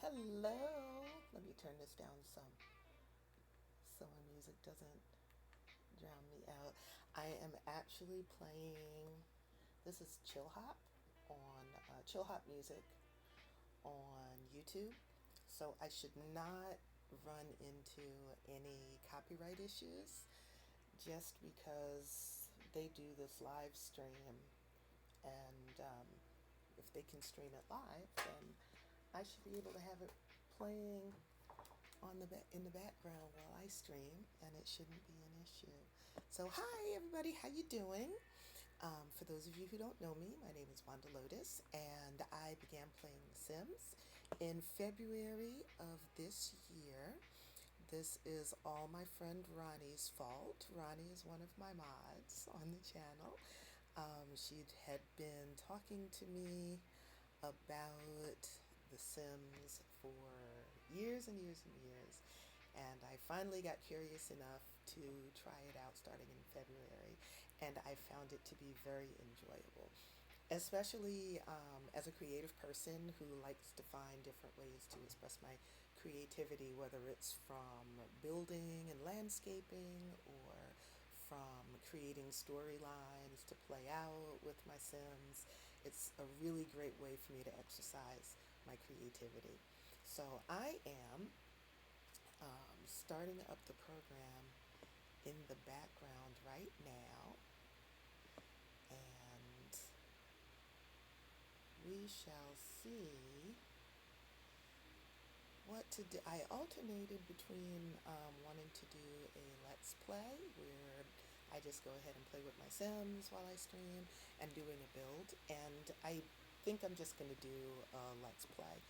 Hello. Let me turn this down some so my music doesn't drown me out. I am actually playing. This is Chill Hop Music on YouTube. So I should not run into any copyright issues just because they do this live stream, and if they can stream it live, then I should be able to have it playing in the background while I stream, and it shouldn't be an issue. So hi everybody, how you doing? For those of you who don't know me, my name is Lotus, and I began playing The Sims in February of this year. This is all my friend Ronnie's fault. Ronnie is one of my mods on the channel. She had been talking to me about The Sims for years and years and years, and I finally got curious enough to try it out starting in February, and I found it to be very enjoyable, especially as a creative person who likes to find different ways to express my creativity, whether it's from building and landscaping or from creating storylines to play out with my Sims. It's a really great way for me to exercise my creativity. So I am starting up the program in the background right now, and we shall see what to do. I alternated between wanting to do a let's play where I just go ahead and play with my Sims while I stream, and doing a build, and I think I'm just going to do a let's play.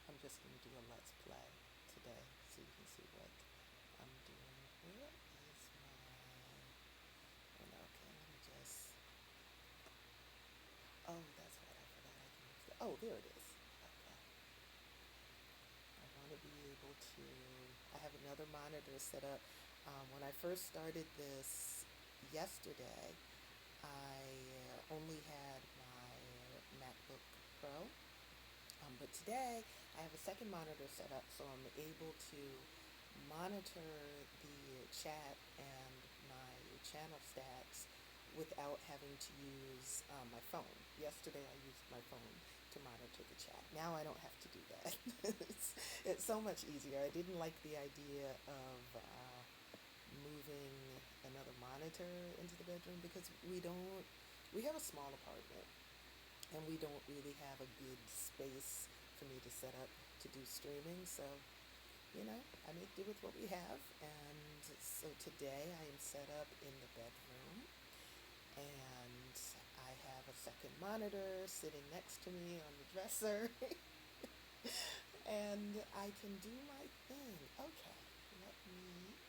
I'm just going to do a let's play today so you can see what I'm doing. Where is okay, let me just, oh, that's right, I forgot I can use that. Oh, there it is. Okay. I want to be able to, I have another monitor set up. When I first started this yesterday, I only had my MacBook Pro, but today I have a second monitor set up, so I'm able to monitor the chat and my channel stats without having to use my phone. Yesterday I used my phone to monitor the chat. Now I don't have to do that. it's so much easier. I didn't like the idea of moving another monitor into the bedroom because we have a small apartment, and we don't really have a good space for me to set up to do streaming. So I make do with what we have. And so today I am set up in the bedroom, and I have a second monitor sitting next to me on the dresser, and I can do my thing. Okay, let me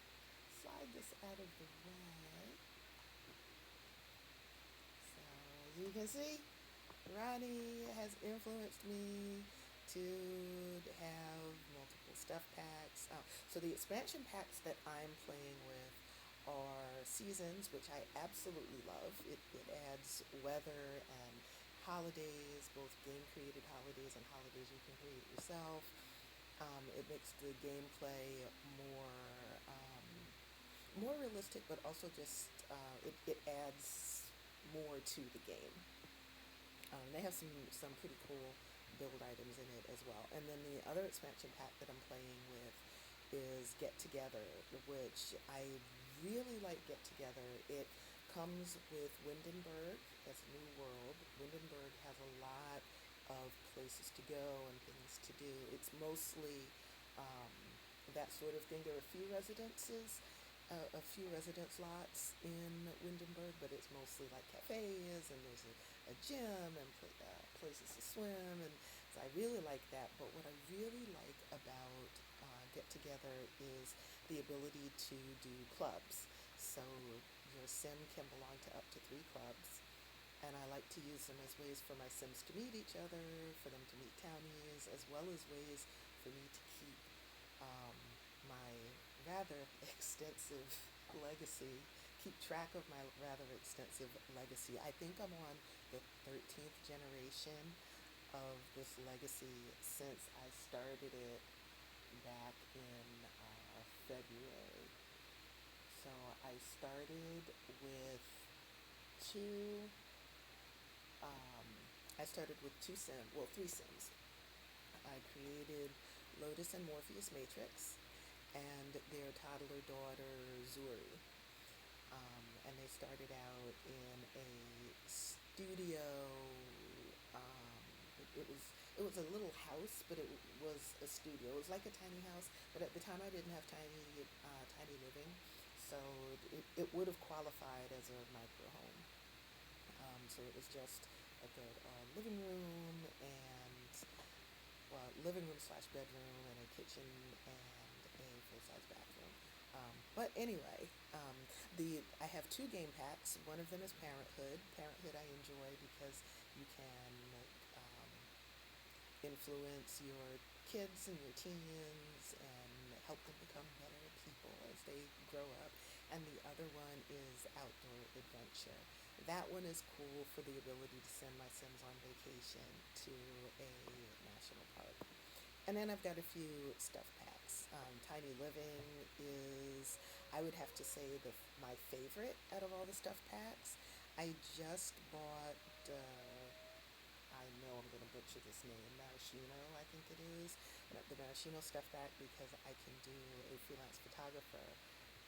slide this out of the way. So as you can see, Ronnie has influenced me to have multiple stuff packs. So the expansion packs that I'm playing with are seasons, which I absolutely love. It adds weather and holidays, both game created holidays and holidays you can create yourself. It makes the gameplay more realistic, but also just it adds more to the game. They have some pretty cool build items in it as well. And then the other expansion pack that I'm playing with is Get Together, which I really like. Get Together. It comes with Windenburg as a new world. Windenburg has a lot of places to go and things to do. It's mostly that sort of thing. There are a few residence lots in Windenburg, but it's mostly like cafes, and there's a gym and places to swim, and so I really like that. But what I really like about Get Together is the ability to do clubs. So your sim can belong to up to 3 clubs, and I like to use them as ways for my Sims to meet each other, for them to meet townies, as well as ways for me to keep my rather extensive legacy keep track of my rather extensive legacy. I think I'm on the 13th generation of this legacy since I started it back in February. So I started with two. Um, I started with two Sims, well, three Sims. I created Lotus and Morpheus Matrix and their toddler daughter Zuri. And they started out in a studio. Um, it was a little house, but it was a studio. It was like a tiny house, but at the time I didn't have tiny living, so it would have qualified as a micro home. So it was just like a living room and living room slash bedroom and a kitchen and a full size bathroom. But anyway, the I have two game packs. One of them is Parenthood. Parenthood I enjoy because you can um, influence your kids and your teens and help them become better people as they grow up. And the other one is Outdoor Adventure. That one is cool for the ability to send my Sims on vacation to a national park. And then I've got a few stuff packs. Tiny Living is, I would have to say, my favorite out of all the stuff packs. I just bought, I know I'm going to butcher this name, Maraschino, I think it is, the Maraschino stuff pack because I can do a freelance photographer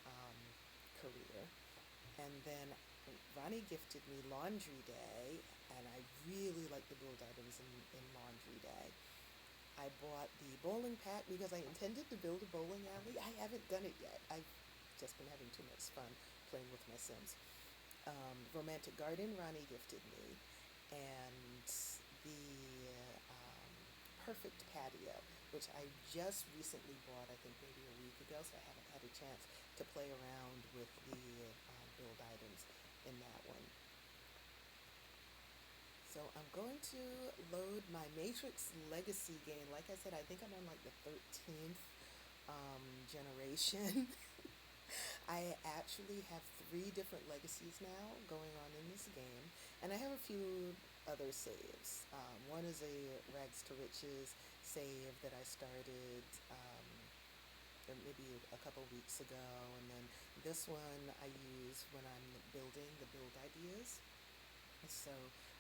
um, career. And then Ronnie gifted me Laundry Day, and I really like the build items in Laundry Day. I bought the bowling pack because I intended to build a bowling alley. I haven't done it yet. I've just been having too much fun playing with my Sims. Romantic Garden, Ronnie gifted me, and the Perfect Patio, which I just recently bought, I think maybe a week ago, so I haven't had a chance to play around with the build items in that one. So I'm going to load my Matrix Legacy game. Like I said, I think I'm on like the 13th generation. I actually have three different legacies now going on in this game, and I have a few other saves. One is a Rags to Riches save that I started maybe a couple weeks ago, and then this one I use when I'm building the build ideas. So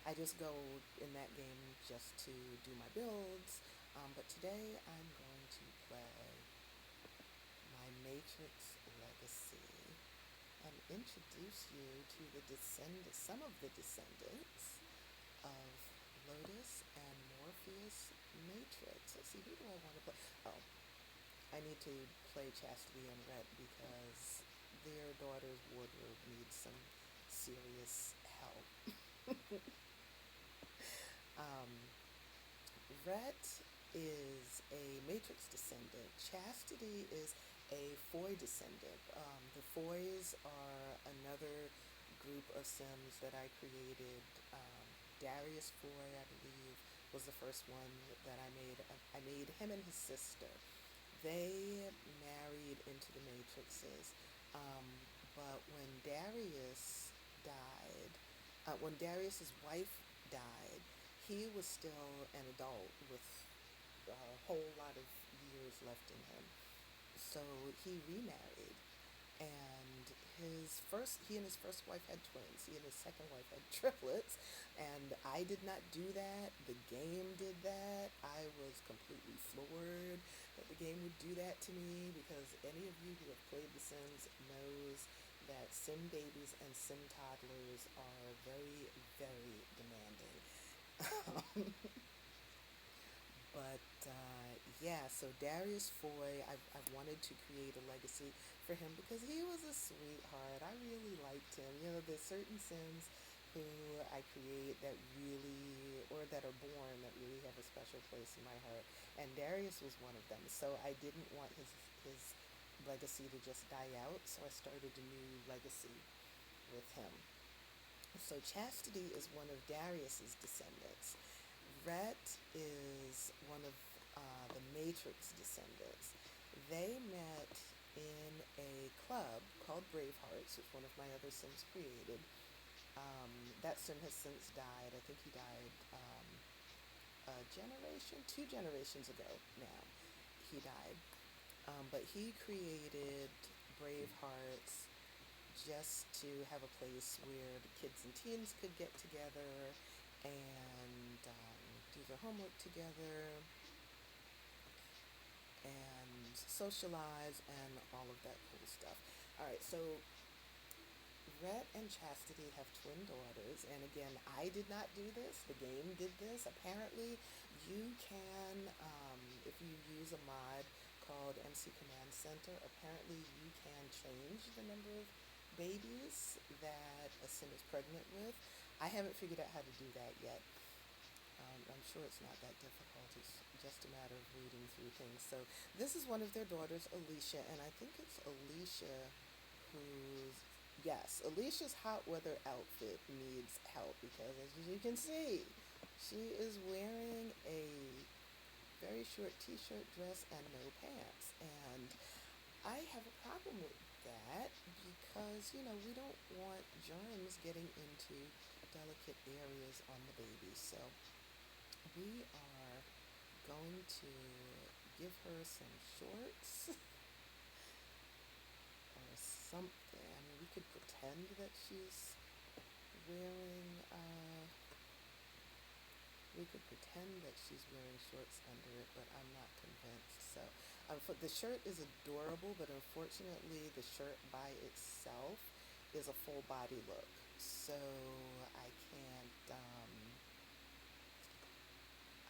I just go in that game just to do my builds, but today I'm going to play my Matrix Legacy and introduce you to some of the descendants of Lotus and Morpheus Matrix. Let's see, who do I want to play? Oh, I need to play Chastity and Rhett because their daughter's wardrobe needs some serious help. um, Rhett is a Matrix descendant. Chastity is a Foy descendant. The Foys are another group of Sims that I created. Darius Foy, I believe, was the first one that I made. I made him and his sister. They married into the Matrixes, um, but when Darius's wife died, he was still an adult with a whole lot of years left in him. So he remarried, and he and his first wife had twins. He and his second wife had triplets, and I did not do that. The game did that. I was completely floored that the game would do that to me because any of you who have played The Sims knows that Sim babies and Sim toddlers are very, very demanding. But yeah, so Darius Foy, I've wanted to create a legacy for him because he was a sweetheart. I really liked him. You know, there's certain Sims who I create that really, or that are born that really have a special place in my heart. And Darius was one of them. So I didn't want his legacy to just die out. So I started a new legacy with him. So Chastity is one of Darius's descendants. Rhett is one of the Matrix descendants. They met in a club called Bravehearts, which one of my other Sims created. That Sim has since died. I think he died a generation, 2 generations ago now. He died. But he created Bravehearts just to have a place where the kids and teens could get together and do their homework together and socialize and all of that cool stuff. All right, so Rhett and Chastity have twin daughters, and again, I did not do this. The game did this. Apparently, you can, if you use a mod called MC Command Center, apparently you can change the number of babies that a sim is pregnant with. I haven't figured out how to do that yet. I'm sure it's not that difficult. It's just a matter of reading through things. So this is one of their daughters, Alicia, and I think it's Alicia who's, yes, Alicia's hot weather outfit needs help because as you can see, she is wearing a very short t-shirt, dress, and no pants. And I have a problem with that because, we don't want germs getting into delicate areas on the baby. So we are going to give her some shorts or something. I mean, we could pretend that she's wearing, shorts under it, but I'm not convinced. So, the shirt is adorable, but unfortunately, the shirt by itself is a full body look. So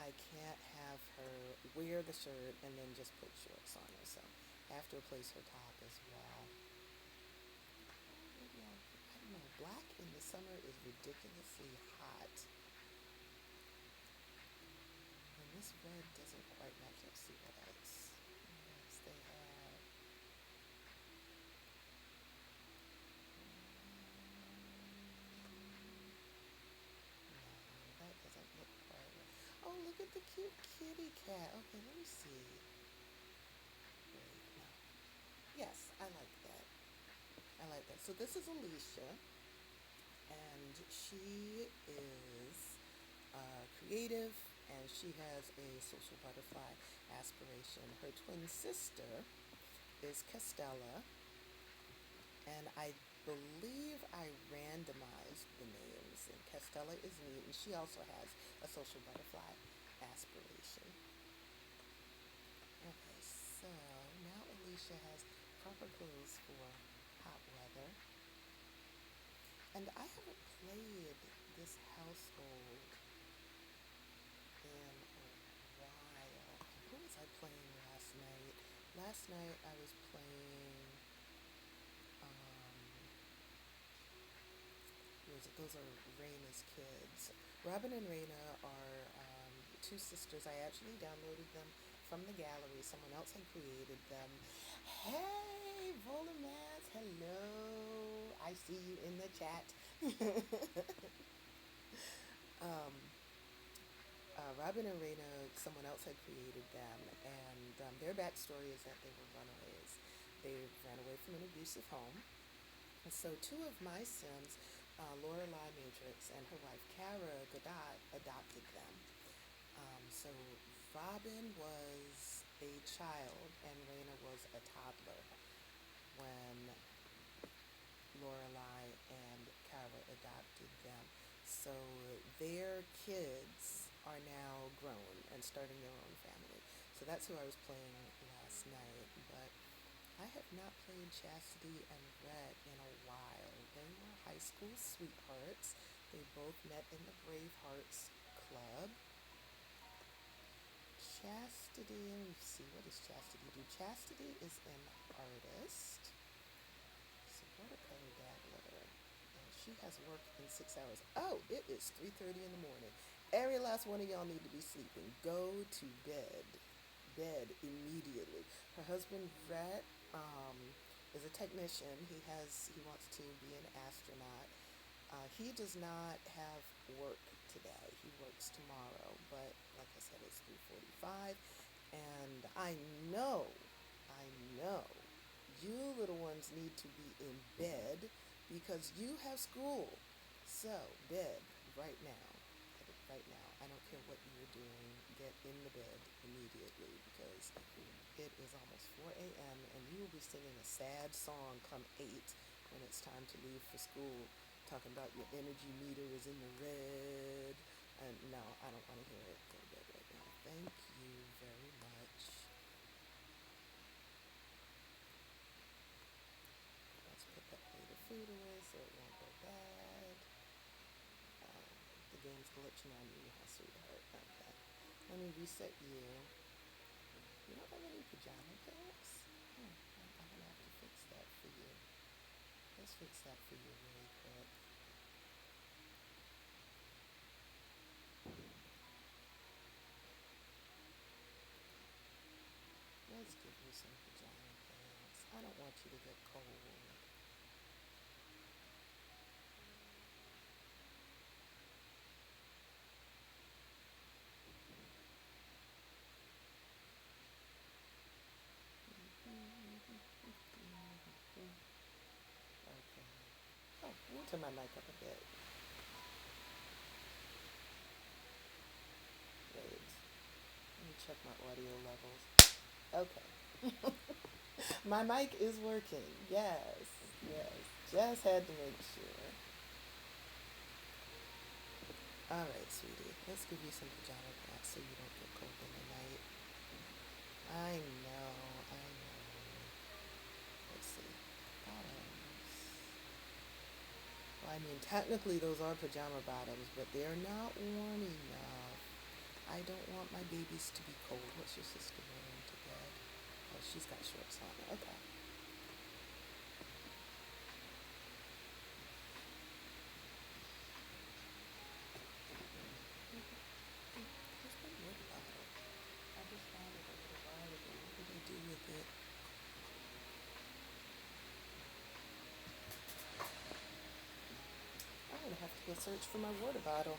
I can't have her wear the shirt and then just put shorts on her. So I have to replace her top as well. Maybe I don't know. Black in the summer is ridiculously hot. And this red doesn't quite match. Let's see what else. What else they have. No, that doesn't look quite right. Oh, look at the cute kitty cat. Okay, let me see. Wait, no. Yes, I like that. I like that. So this is Alicia, and she is creative, and she has a social butterfly aspiration. Her twin sister is Castella, and I believe I randomized the names, and Castella is neat, and she also has a social butterfly aspiration. Okay, so now Alicia has proper clothes for hot weather. And I haven't played this household in a while. Who was I playing last night? Last night I was playing, those are Raina's kids. Robin and Raina are two sisters. I actually downloaded them from the gallery. Someone else had created them. Hey, Volamaz, hello. I see you in the chat. Robin and Raina, someone else had created them, and their backstory is that they were runaways. They ran away from an abusive home. And so two of my Sims, Lorelai Matrix and her wife Kara Godot, adopted them. So Robin was a child and Raina was a toddler when Lorelai and Kara adopted them. So their kids are now grown and starting their own family. So that's who I was playing last night. But I have not played Chastity and Rhett in a while. They were high school sweethearts. They both met in the Bravehearts Club. Chastity, let me see, what does Chastity do? Chastity is an artist. So watercolor dabbler. And she has work in 6 hours. Oh, it is 3:30 in the morning. Every last one of y'all need to be sleeping. Go to bed. Bed immediately. Her husband, Rhett, is a technician. He wants to be an astronaut. He does not have work today. He works tomorrow, but like I said, it's 3:45, and I know you little ones need to be in bed because you have school. So, bed right now. Right now. I don't care what you're doing. Get in the bed immediately because it is almost 4 a.m. and you will be singing a sad song come 8 when it's time to leave for school, talking about your energy meter is in the red. And no, I don't want to hear it. Go to bed right now. Thank you very much. Let's put that plate of food away so it won't go bad. Um, the game's glitching on you, huh, sweetheart? Okay. Let me reset you. You don't have any pajama pants? I'm gonna have to fix that for you. Let's fix that for you really quick. Let's give you some pajama pants. I don't want you to get cold. Okay. Oh, let me turn my mic up a bit. Wait. Let me check my audio levels. Okay. My mic is working. Yes. Yes. Just had to make sure. All right, sweetie. Let's give you some pajama pants so you don't get cold in the night. I know. I know. Let's see. Bottoms. Well, I mean, technically those are pajama bottoms, but they're not warm enough. I don't want my babies to be cold. What's your sister wearing to bed? Oh, she's got shorts on. Okay. Where's my water bottle? I just found it a little while ago. What did I do with it? I'm gonna have to go search for my water bottle.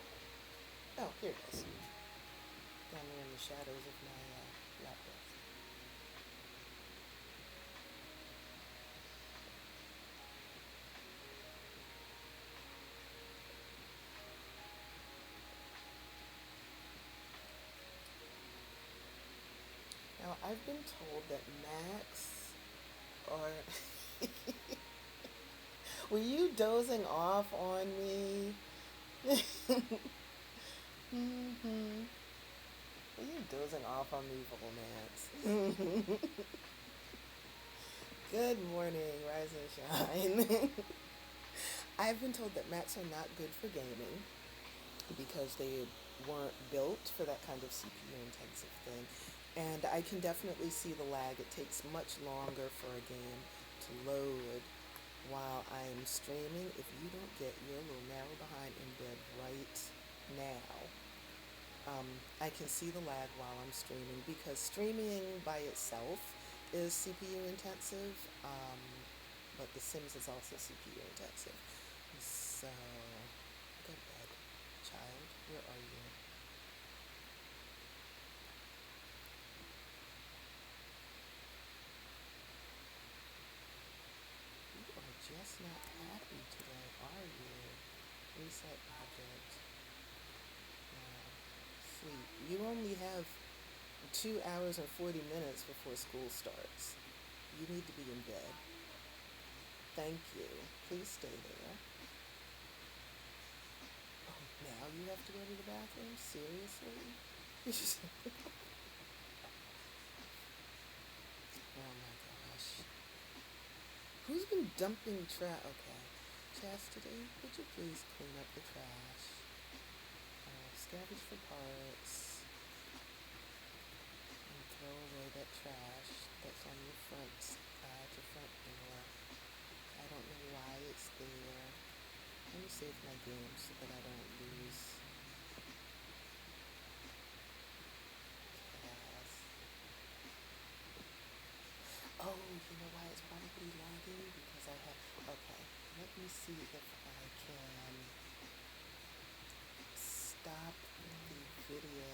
Oh, here it is. Down there in the shadows of my laptop. Now, I've been told that Max or were you dozing off on me? Mm-hmm. Were you dozing off on me, Max? Good morning, rise and shine. I've been told that Macs are not good for gaming because they weren't built for that kind of CPU intensive thing. And I can definitely see the lag. It takes much longer for a game to load while I'm streaming. If you don't get your little narrow behind in bed right now, I can see the lag while I'm streaming because streaming by itself is CPU intensive, but The Sims is also CPU intensive. So, go to bed, child. Where are you? You are just not happy today, are you? Reset object. Sleep. You only have 2 hours and 40 minutes before school starts. You need to be in bed. Thank you. Please stay there. Oh, now you have to go to the bathroom? Seriously? Oh my gosh. Who's been dumping trash? Okay. Chastity, would you please clean up the trash? Scavenge for parts. And throw away that trash that's on your front, your front door. I don't know why it's there. Let me save my game so that I don't lose. Yes. Oh, you know why it's probably lagging? Because I have. Okay, let me see if I can stop the video.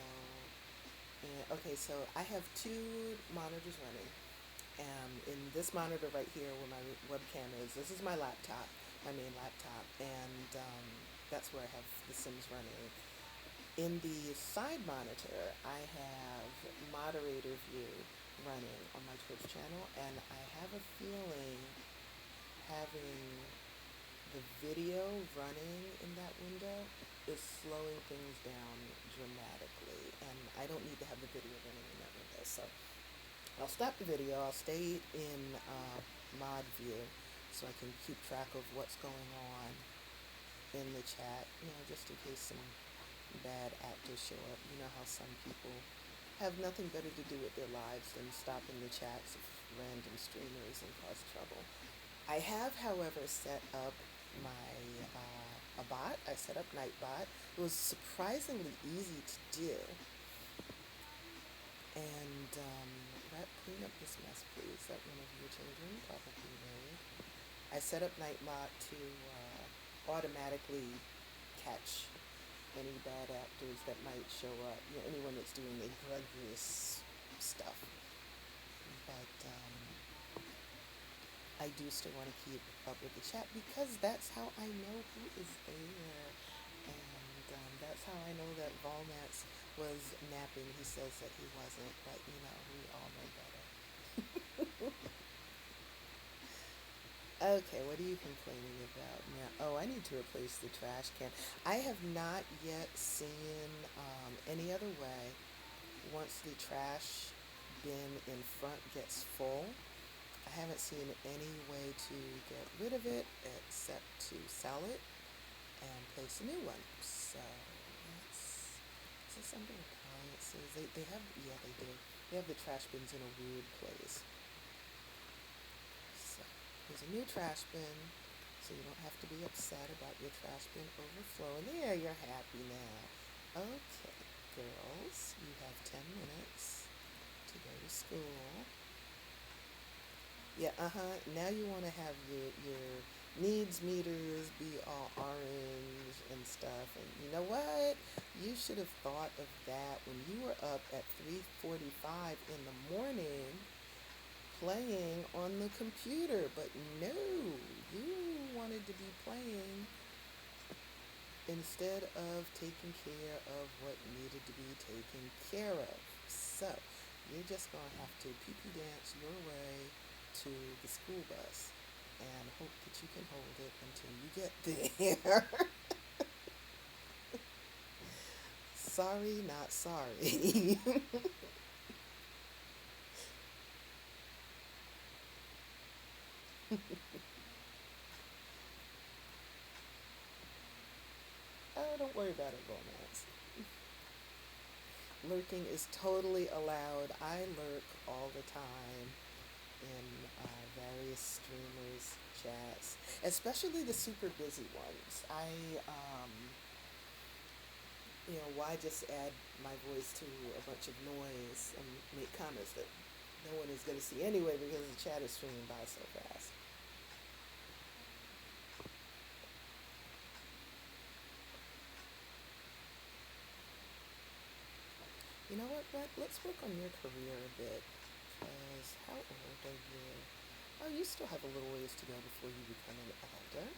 And okay, so I have two monitors running. In this monitor right here where my webcam is, this is my laptop, my main laptop, and that's where I have The Sims running. In the side monitor, I have moderator view running on my Twitch channel, and I have a feeling having the video running in that window is slowing things down dramatically, and I don't need to have the video running in that window, so I'll stop the video. I'll stay in mod view so I can keep track of what's going on in the chat, just in case some bad actors show up. You know how some people have nothing better to do with their lives than stop in the chats of random streamers and cause trouble. I have, however, set up my a bot. I set up Nightbot. It was surprisingly easy to do. And clean up this mess, please, that one of your children probably made. I set up Nightbot to automatically catch any bad actors that might show up, anyone that's doing egregious stuff. But I do still want to keep up with the chat because that's how I know who is there. And that's how I know that Volnats was napping. He says that he wasn't, but we all know better. Okay, what are you complaining about now? Oh, I need to replace the trash can. I have not yet seen any other way, once the trash bin in front gets full, I haven't seen any way to get rid of it except to sell it and place a new one. So is this under appliances? They have, yeah, they do. They have the trash bins in a weird place. So there's a new trash bin, so you don't have to be upset about your trash bin overflowing. There, you're happy now. Okay, girls, you have 10 minutes to go to school. Yeah, now you want to have your needs meters be all orange and stuff. And you know what? You should have thought of that when you were up at 3:45 in the morning playing on the computer. But no, you wanted to be playing instead of taking care of what needed to be taken care of. So you're just going to have to pee-pee dance your way to the school bus and hope that you can hold it until you get there. Sorry, not sorry. Oh, don't worry about it, romance. Lurking is totally allowed. I lurk all the time in various streamers' chats, especially the super busy ones. Why just add my voice to a bunch of noise and make comments that no one is going to see anyway because the chat is streaming by so fast. You know what, Brett? Let's work on your career a bit. Because how old are you? Oh, you still have a little ways to go before you become an elder.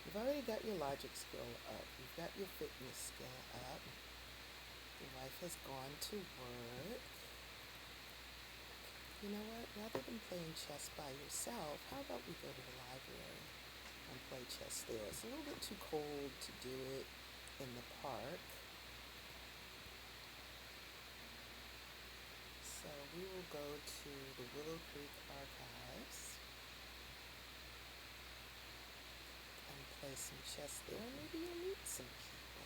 You've already got your logic skill up. You've got your fitness skill up. Your wife has gone to work. You know what? Rather than playing chess by yourself, how about we go to the library and play chess there? It's a little bit too cold to do it in the park. So we will go to the Willow Creek Archives and play some chess there. Maybe you'll meet some people.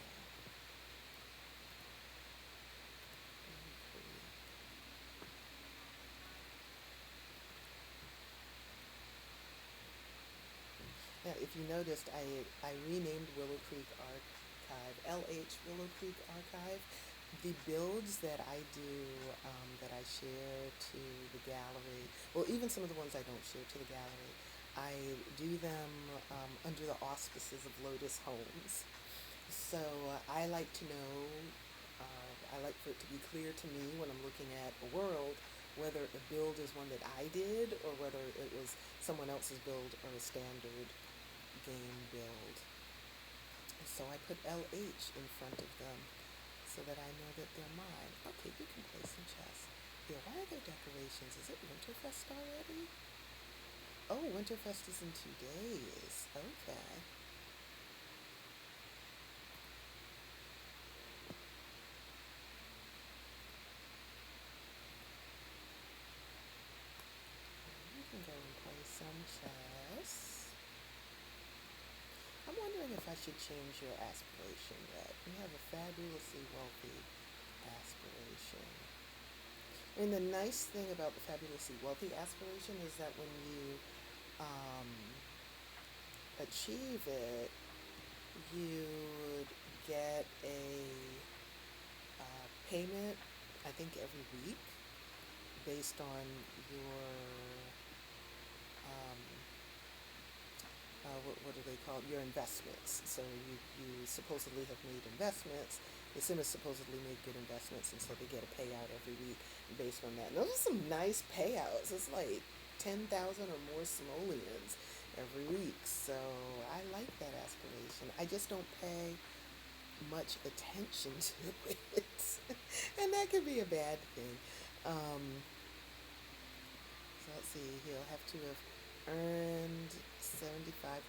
Willow Creek. Now, if you noticed, I renamed Willow Creek Archive, LH Willow Creek Archive. The builds that I do, that I share to the gallery, well, even some of the ones I don't share to the gallery, I do them under the auspices of Lotus Homes. So I like to know, I like for it to be clear to me when I'm looking at a world whether the build is one that I did or whether it was someone else's build or a standard game build. So I put LH in front of them so that I know that they're mine. Okay, we can play some chess. Yeah, why are there decorations? Is it Winterfest already? Oh, Winterfest is in 2 days. Okay. We can go and play some chess. I'm wondering if I should change your aspiration yet. You have a fabulously wealthy aspiration. I mean, the nice thing about the fabulously wealthy aspiration is that when you um, achieve it, you would get a payment, I think, every week based on your um, what do they call it? Your investments. So you supposedly have made investments. The Sims supposedly made good investments, and so they get a payout every week based on that. And those are some nice payouts. It's like 10,000 or more simoleons every week. So I like that aspiration. I just don't pay much attention to it, and that could be a bad thing. So let's see. He'll have to have earned $75,000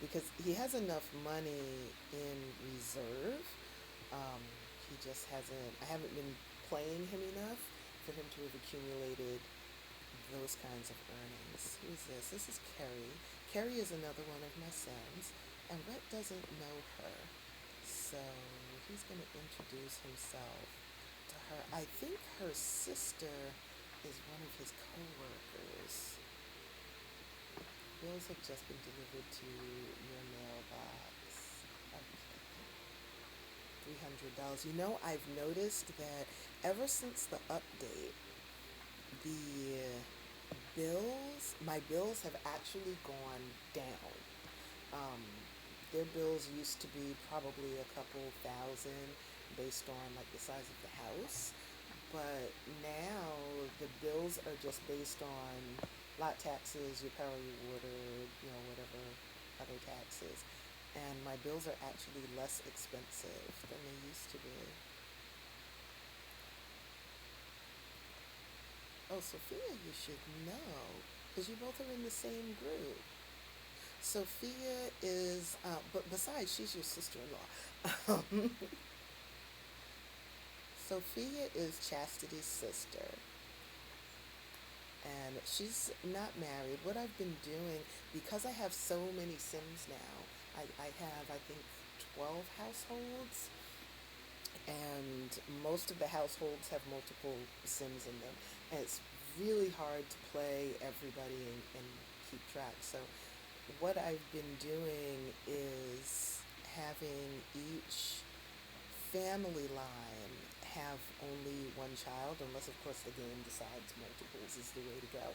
because he has enough money in reserve. Um, he just hasn't. I haven't been playing him enough for him to have accumulated those kinds of earnings. Who's this? This is Carrie. Carrie is another one of my Sims, and Rhett doesn't know her, so he's going to introduce himself to her. I think her sister is one of his co-workers. Bills have just been delivered to your mailbox. Okay. $300. You know, I've noticed that ever since the update, the my bills have actually gone down. Um, their bills used to be probably a couple thousand based on like the size of the house, but now the bills are just based on lot taxes, your power, your water, whatever other taxes. And my bills are actually less expensive than they used to be. Oh, Sophia, you should know, because you both are in the same group. Sophia is, but besides, she's your sister-in-law. Sophia is Chastity's sister, and she's not married. What I've been doing, because I have so many Sims now, I have, I think, 12 households, and most of the households have multiple Sims in them, and it's really hard to play everybody and keep track. So what I've been doing is having each family line have only one child, unless of course the game decides multiples is the way to go.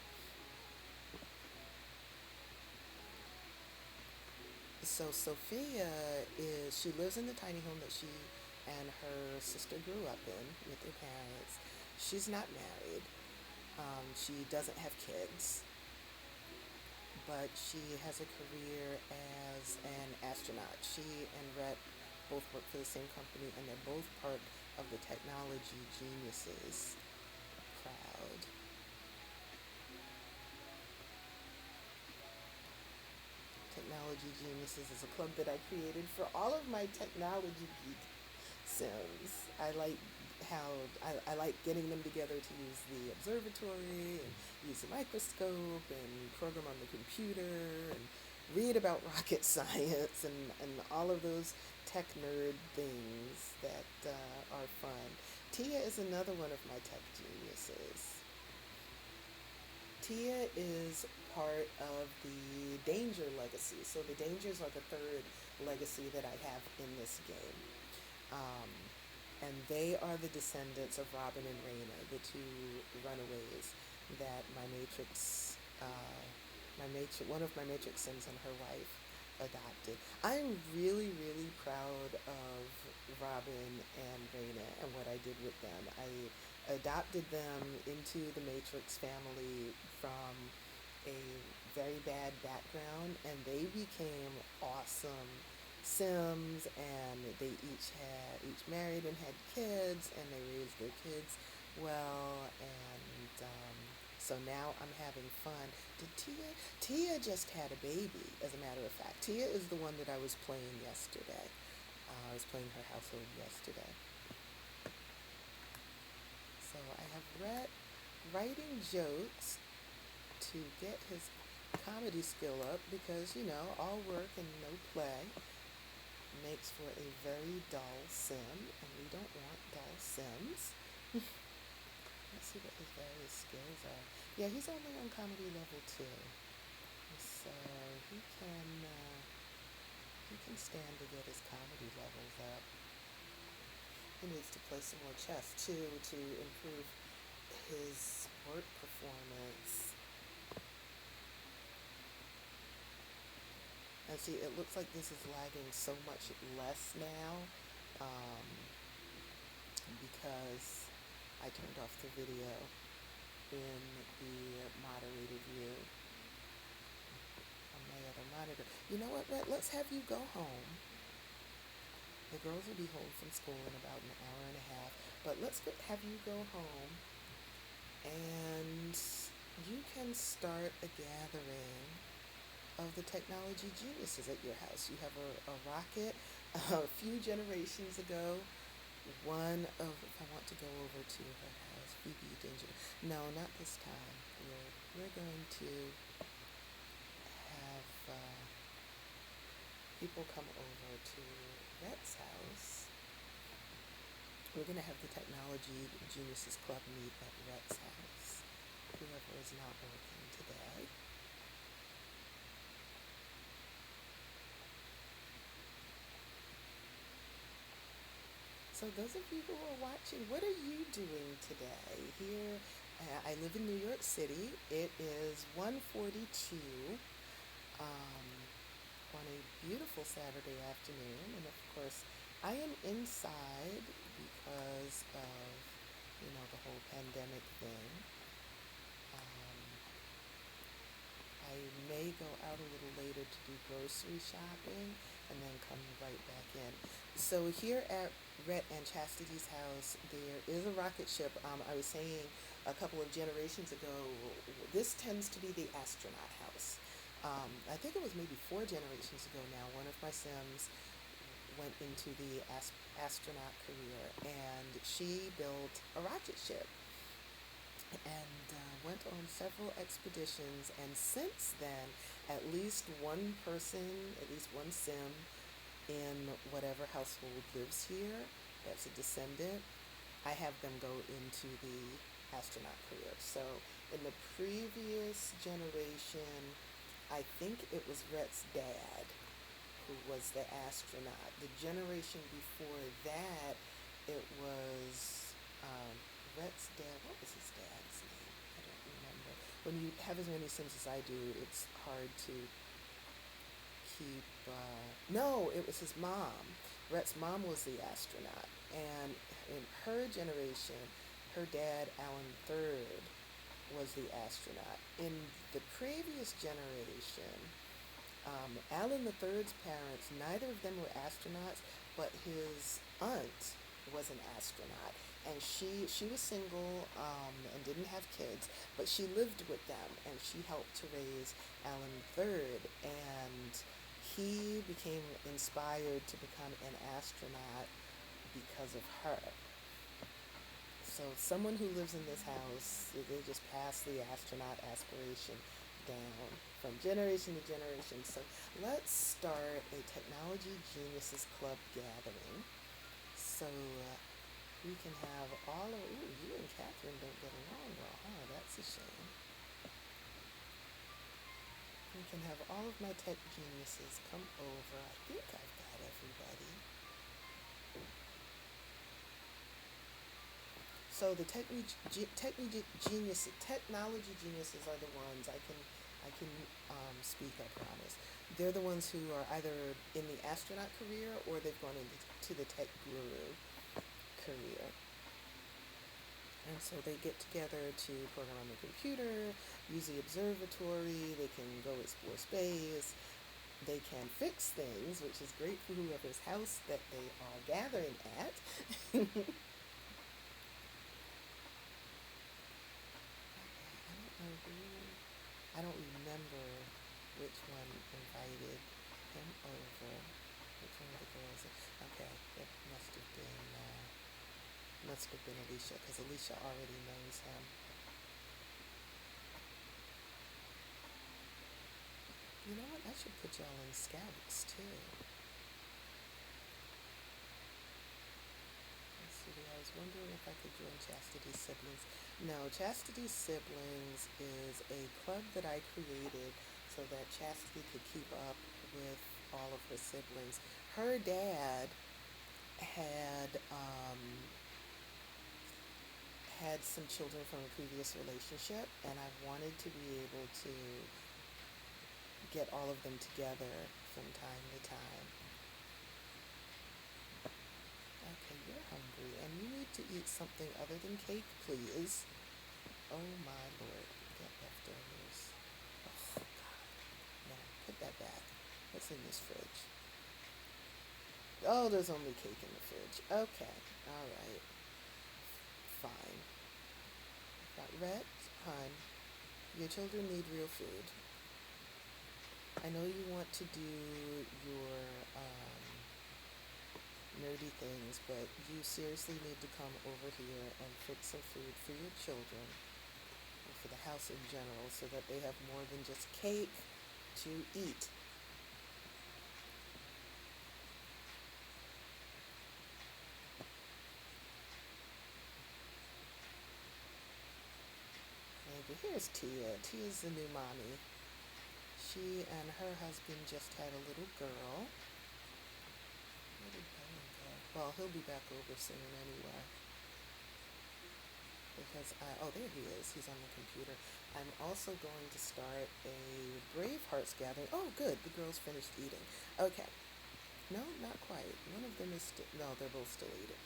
So Sophia she lives in the tiny home that she and her sister grew up in with their parents. She's not married. She doesn't have kids, but she has a career as an astronaut. She and Rhett both work for the same company, and they're both part of the Technology Geniuses crowd. Technology Geniuses is a club that I created for all of my technology geek Sims. I like getting them together to use the observatory and use the microscope and program on the computer and read about rocket science and all of those tech nerd things that are fun. Tia is another one of my tech geniuses. Tia is part of the Danger legacy. So the Dangers are the third legacy that I have in this game. Um, and they are the descendants of Robin and Raina, the two runaways that one of my Matrix Sims and her wife adopted. I'm really, really proud of Robin and Raina and what I did with them. adopted them into the Matrix family from a very bad background, and they became awesome Sims, and they each married and had kids, and they raised their kids well, and so now I'm having fun. Did Tia just had a baby, as a matter of fact. Tia is the one that I was playing yesterday. I was playing her household yesterday. So I have read writing jokes to get his comedy skill up because, all work and no play makes for a very dull sim, and we don't want dull sims. Let's see what his various skills are. Yeah, he's only on comedy level 2. So he can stand to get his comedy levels up. He needs to play some more chess too to improve his work performance. And see, it looks like this is lagging so much less now because I turned off the video in the moderator view on my other monitor. You know what, Rhett? Let's have you go home. The girls will be home from school in about an hour and a half. But have you go home, and you can start a gathering of the technology geniuses at your house. You have a rocket. A few generations ago, if I want to go over to her house, Phoebe Danger. No, not this time. We're going to have people come over to Rhett's house. We're going to have the Technology Geniuses Club meet at Rhett's house. Whoever is not working today. So those of you who are watching, what are you doing today? Here, I live in New York City. It is 1:42 on a beautiful Saturday afternoon. And of course, I am inside because of, the whole pandemic thing. I may go out a little later to do grocery shopping and then come right back in. So here at Rhett and Chastity's house, there is a rocket ship. I was saying a couple of generations ago, this tends to be the astronaut house. I think it was maybe 4 generations ago now, one of my Sims went into the astronaut career, and she built a rocket ship and went on several expeditions, and since then, at least one Sim in whatever household lives here that's a descendant, I have them go into the astronaut career. So in the previous generation, I think it was Rhett's dad who was the astronaut. The generation before that, it was Rhett's dad. What was his dad's name? I don't remember. When you have as many Sims as I do, it's hard to keep. No, it was his mom. Rhett's mom was the astronaut, and in her generation, her dad, Alan III, was the astronaut. In the previous generation, Alan III's parents, neither of them were astronauts, but his aunt was an astronaut. And she was single and didn't have kids, but she lived with them, and she helped to raise Alan III. And he became inspired to become an astronaut because of her. So someone who lives in this house, they just pass the astronaut aspiration down from generation to generation. So let's start a Technology Geniuses Club gathering. So we can have you and Catherine don't get along well, huh? That's a shame. We can have all of my tech geniuses come over. I think I've got everybody. So the technology geniuses are the ones I can speak, I promise. They're the ones who are either in the astronaut career or they've gone into the tech guru career. And so they get together to program on the computer, use the observatory, they can go explore space, they can fix things, which is great for whoever's house that they are gathering at. I don't remember which one invited him over. Which one of the girls? Okay, it must have been Alicia, because Alicia already knows him. You know what? I should put y'all in scouts too. Let's see. I was wondering if I could join Chastity's siblings. No, Chastity's siblings is a club that I created so that Chastity could keep up with all of her siblings. Her dad had had some children from a previous relationship, and I wanted to be able to get all of them together from time to time. Okay, you're hungry, and you need to eat something other than cake, please. Oh my lord, get leftovers. Oh god, no, put that back. What's in this fridge? Oh, there's only cake in the fridge. Okay, alright, fine. Got Rhett, hun, your children need real food. I know you want to do your nerdy things, but you seriously need to come over here and fix some food for your children, or for the house in general, so that they have more than just cake to eat. Maybe here's Tia. Tia's the new mommy. She and her husband just had a little girl. Where did Bowen go? Well, he'll be back over soon anyway. Because oh, there he is. He's on the computer. I'm also going to start a Brave Hearts gathering. Oh, good. The girls finished eating. Okay. No, not quite. One of them is still. No, they're both still eating.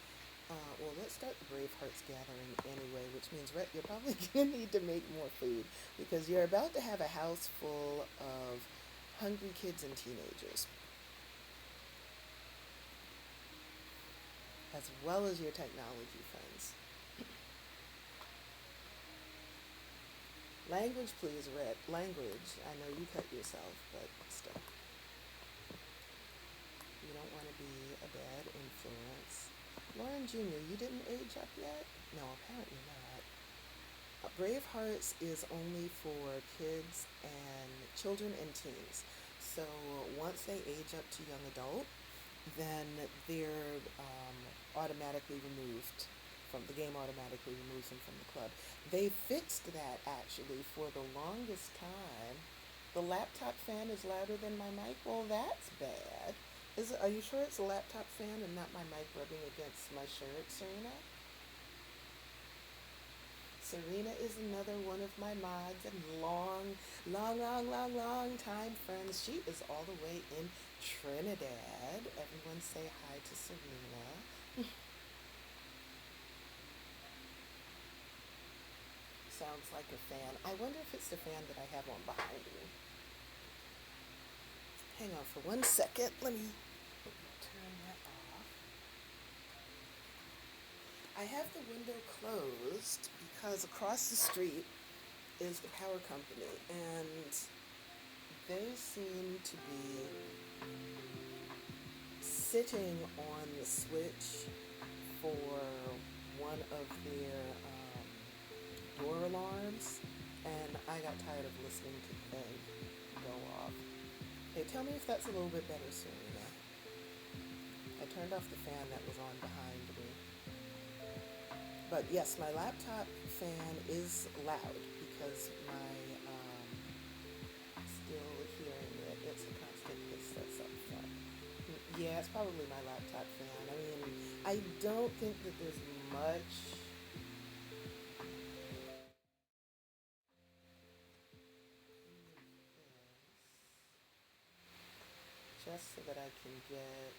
Well, let's start the Brave Hearts gathering anyway, which means, Rhett, you're probably going to need to make more food because you're about to have a house full of hungry kids and teenagers, as well as your technology friends. Language, please, Rhett. Language. I know you cut yourself, but still. You don't want to be a bad influence. Lauren Jr., you didn't age up yet? No, apparently not. Brave Hearts is only for kids and children and teens. So once they age up to young adult, then they're automatically removed from the game, automatically removes them from the club. They fixed that actually for the longest time. The laptop fan is louder than my mic. Well, that's bad. Are you sure it's a laptop fan and not my mic rubbing against my shirt, Serena? Serena is another one of my mods and long time friends. She is all the way in Trinidad. Everyone say hi to Serena. Sounds like a fan. I wonder if it's the fan that I have on behind me. Hang on for 1 second. Let me turn that off. I have the window closed because across the street is the power company, and they seem to be sitting on the switch for one of their door alarms, and I got tired of listening to the thing go off. Hey, tell me if that's a little bit better, Serena. I turned off the fan that was on behind me. But yes, my laptop fan is loud because still hearing it. It's a constant hiss that's up front. Yeah, it's probably my laptop fan. I mean, I don't think that there's much just so that I can get.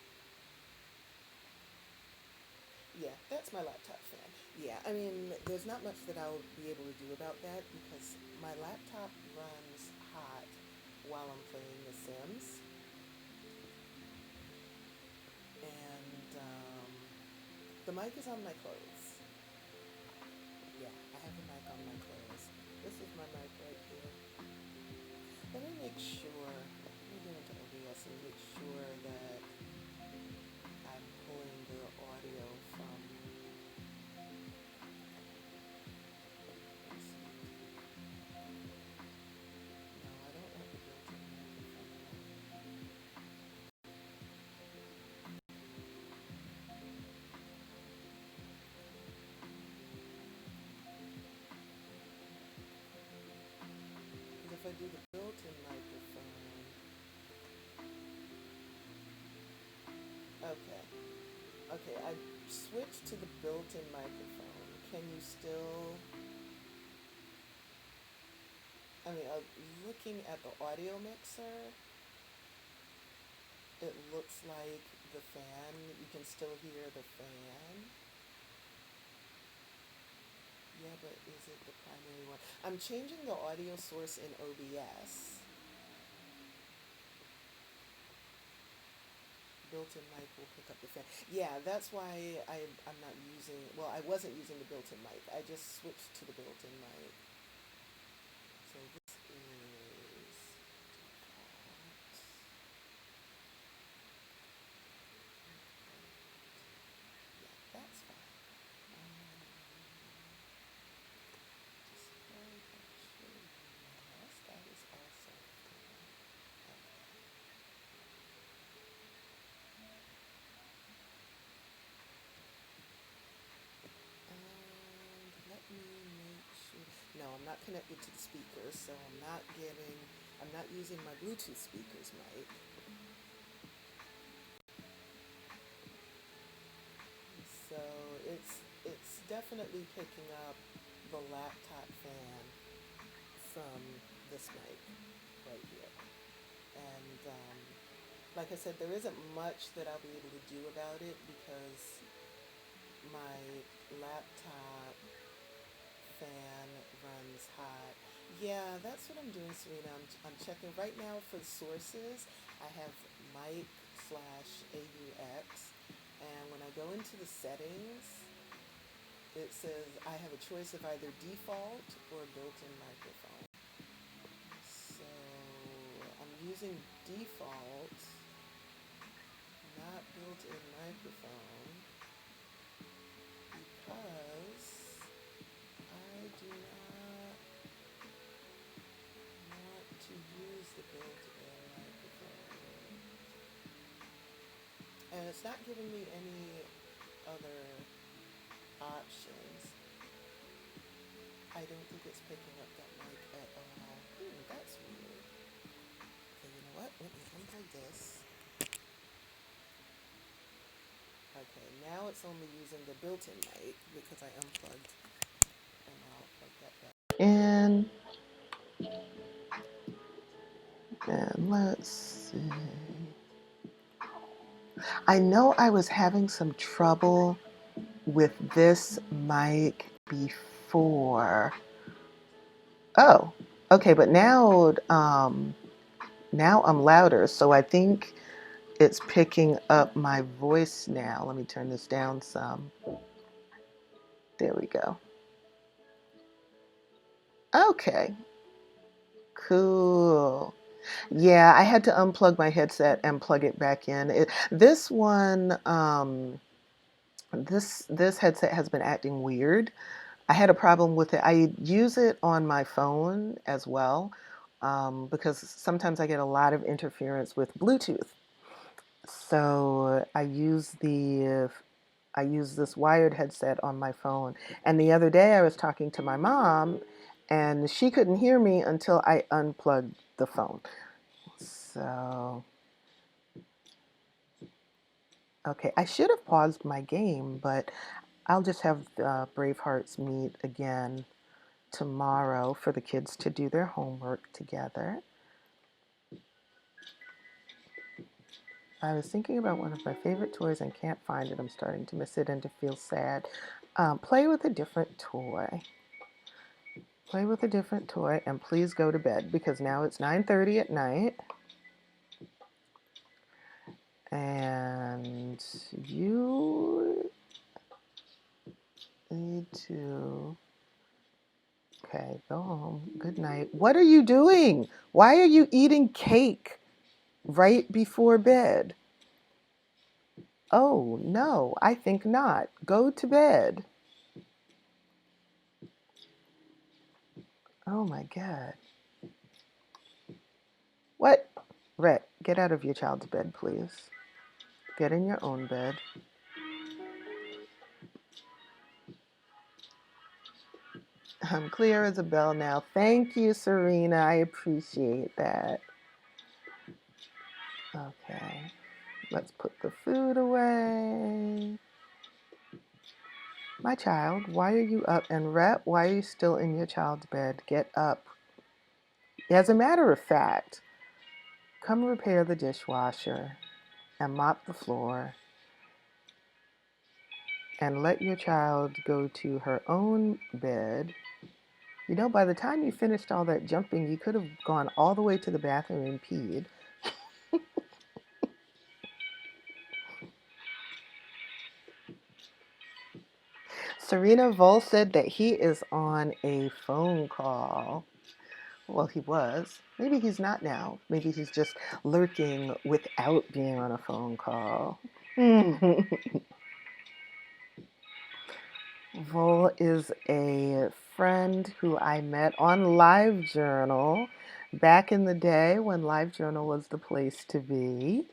Yeah, that's my laptop fan. Yeah, I mean, there's not much that I'll be able to do about that because my laptop runs hot while I'm playing The Sims. And the mic is on my clothes. Yeah, I have a mic on my clothes. This is my mic right here. Let me make sure, let me go into OBS and make sure that I'm pulling the audio from, let's see. No, I don't have the built-in microphone. Because if I do the built-in microphone, okay, okay, I switched to the built-in microphone. Can you still, I mean, looking at the audio mixer, it looks like the fan, you can still hear the fan. Yeah, but is it the primary one? I'm changing the audio source in OBS. Built-in mic will pick up the fan. Yeah, that's why I'm not using, well, I wasn't using the built-in mic. I just switched to the built-in mic. So this is default. Yeah, that's fine. Display capture, yes, that is also fine. Okay. And let me make sure. No, I'm not connected to the speakers, so I'm not using my Bluetooth speakers mic. So it's definitely picking up the laptop fan from this mic right here. And like I said, there isn't much that I'll be able to do about it because my laptop fan runs hot. Yeah, that's what I'm doing, Serena. I'm checking right now for sources. I have mic slash AUX, and when I go into the settings, it says I have a choice of either default or built-in microphone. So I'm using default, not built-in microphone, because I do not want to use the built-in microphone. And it's not giving me any other options. I don't think it's picking up that mic at all. That's weird. Okay, you know what? Let me unplug this. Okay, now it's only using the built-in mic because I unplugged, and I'll plug that back in. And let's see. I know I was having some trouble with this mic before. Oh, okay, but now I'm louder, so I think it's picking up my voice now. Let me turn this down some. There we go. Okay, cool. Yeah, I had to unplug my headset and plug it back in. This one, this headset has been acting weird. I had a problem with it. I use it on my phone as well, because sometimes I get a lot of interference with Bluetooth. So I use this wired headset on my phone. And the other day I was talking to my mom, and she couldn't hear me until I unplugged the phone. So, okay, I should have paused my game, but I'll just have Bravehearts meet again tomorrow for the kids to do their homework together. I was thinking about one of my favorite toys and can't find it. I'm starting to miss it and to feel sad. Play with a different toy. Play with a different toy and please go to bed because now it's 9:30 at night. And you need to... Okay, go home. Good night. What are you doing? Why are you eating cake right before bed? Oh, no, I think not. Go to bed. Oh my God. What? Rhett, get out of your child's bed, please. Get in your own bed. I'm clear as a bell now. Thank you, Serena. I appreciate that. Okay, let's put the food away. My child, why are you up? And Rhett, why are you still in your child's bed? Get up. As a matter of fact, come repair the dishwasher and mop the floor and let your child go to her own bed. You know, by the time you finished all that jumping, you could have gone all the way to the bathroom and peed. Serena Vol said that he is on a phone call. Well, he was. Maybe he's not now. Maybe he's just lurking without being on a phone call. Vol is a friend who I met on LiveJournal back in the day when LiveJournal was the place to be.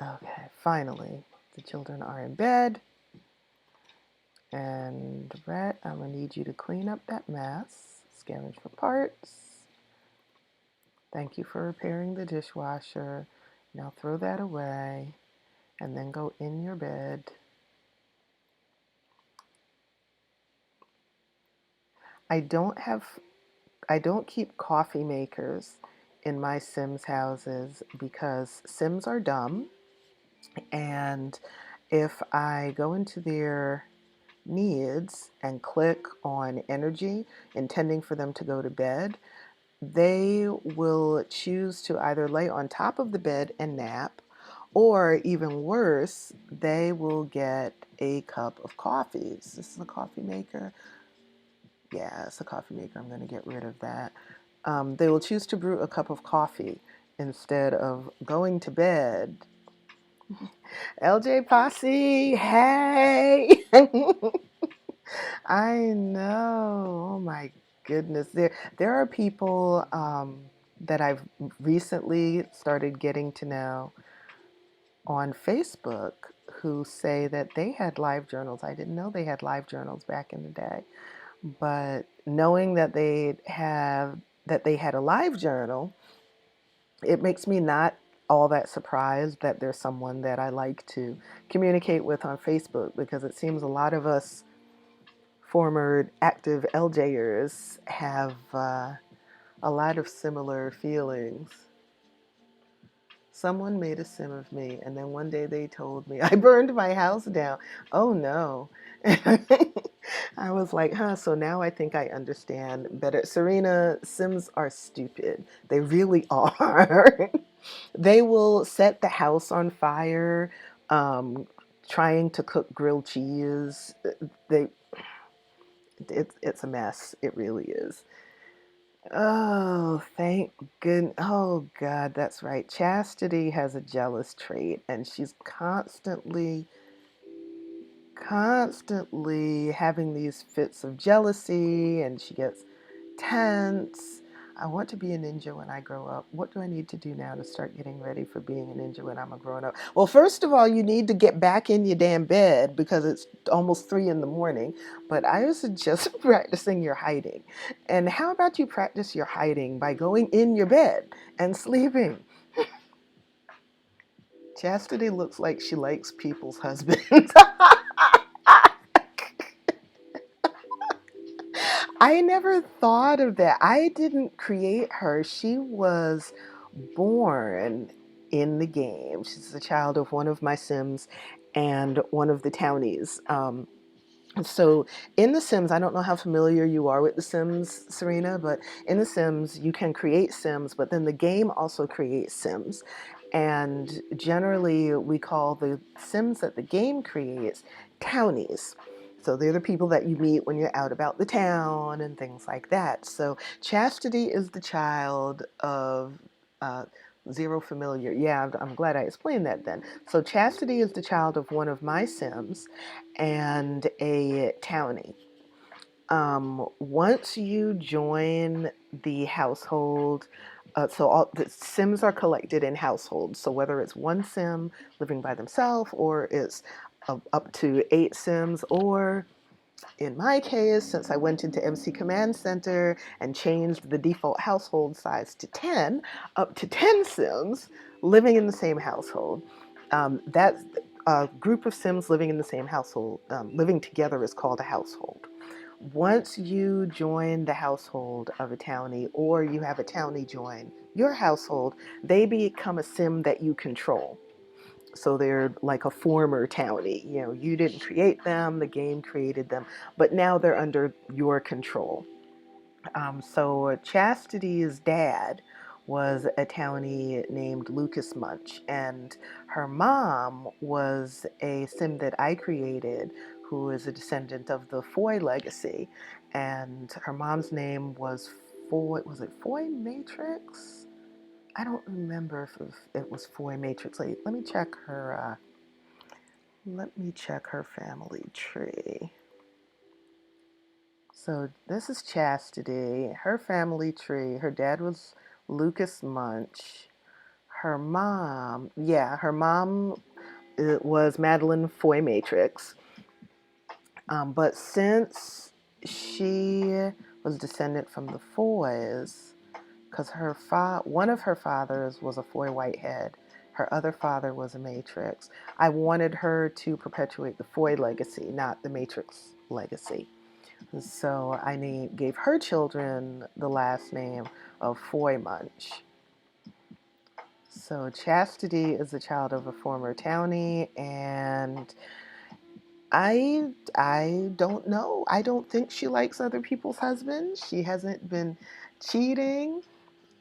Okay, finally, the children are in bed. And Rhett, I'm going to need you to clean up that mess, scavenge for parts. Thank you for repairing the dishwasher. Now throw that away and then go in your bed. I don't keep coffee makers in my Sims houses because Sims are dumb, and if I go into their needs and click on energy intending for them to go to bed, they will choose to either lay on top of the bed and nap, or even worse, they will get a cup of coffee. Is this a coffee maker? Yeah, it's a coffee maker. I'm going to get rid of that. They will choose to brew a cup of coffee instead of going to bed. LJ Posse, hey! I know. Oh my goodness. There are people that I've recently started getting to know on Facebook who say that they had live journals. I didn't know they had live journals back in the day. But knowing that they had a live journal, it makes me not all that surprised that there's someone that I like to communicate with on Facebook, because it seems a lot of us former active LJers have a lot of similar feelings. Someone made a sim of me, and then one day they told me I burned my house down. Oh no. I was like, so now I think I understand better. Serena, Sims are stupid. They really are. They will set the house on fire, trying to cook grilled cheese. They it's a mess. It really is. Oh, thank goodness. Oh, God, that's right. Chastity has a jealous trait, and she's constantly having these fits of jealousy, and she gets tense. I want to be a ninja when I grow up. What do I need to do now to start getting ready for being a ninja when I'm a grown up? Well, first of all, you need to get back in your damn bed because it's almost 3 in the morning. But I would suggest practicing your hiding. And how about you practice your hiding by going in your bed and sleeping? Chastity looks like she likes people's husbands. I never thought of that. I didn't create her. She was born in the game. She's the child of one of my Sims and one of the townies. So in The Sims, I don't know how familiar you are with The Sims, Serena, but in The Sims, you can create Sims, but then the game also creates Sims. And generally, we call the Sims that the game creates townies. So they're the people that you meet when you're out about the town and things like that. So Chastity is the child of uh, Zero Familiar. Yeah, I'm glad I explained that then. So Chastity is the child of one of my Sims and a townie. Once you join the household, so all the Sims are collected in households. So whether it's one Sim living by themselves, or it's up to 8 Sims, or in my case, since I went into MC Command Center and changed the default household size to 10, up to 10 Sims living in the same household. That group of Sims living in the same household, living together, is called a household. Once you join the household of a townie, or you have a townie join your household, they become a Sim that you control. So they're like a former townie. You know, you didn't create them, the game created them, but now they're under your control. So Chastity's dad was a townie named Lucas Munch, and her mom was a Sim that I created who is a descendant of the Foy legacy, and her mom's name was Foy. Was it Foy Matrix? I don't remember if it was Foy Matrix. Let me check her. Let me check her family tree. So this is Chastity. Her family tree. Her dad was Lucas Munch. Her mom was Madeline Foy Matrix. But since she was descendant from the Foys, because one of her fathers was a Foy Whitehead, her other father was a Matrix. I wanted her to perpetuate the Foy legacy, not the Matrix legacy. So I gave her children the last name of Foy Munch. So Chastity is the child of a former townie, and I don't know. I don't think she likes other people's husbands. She hasn't been cheating.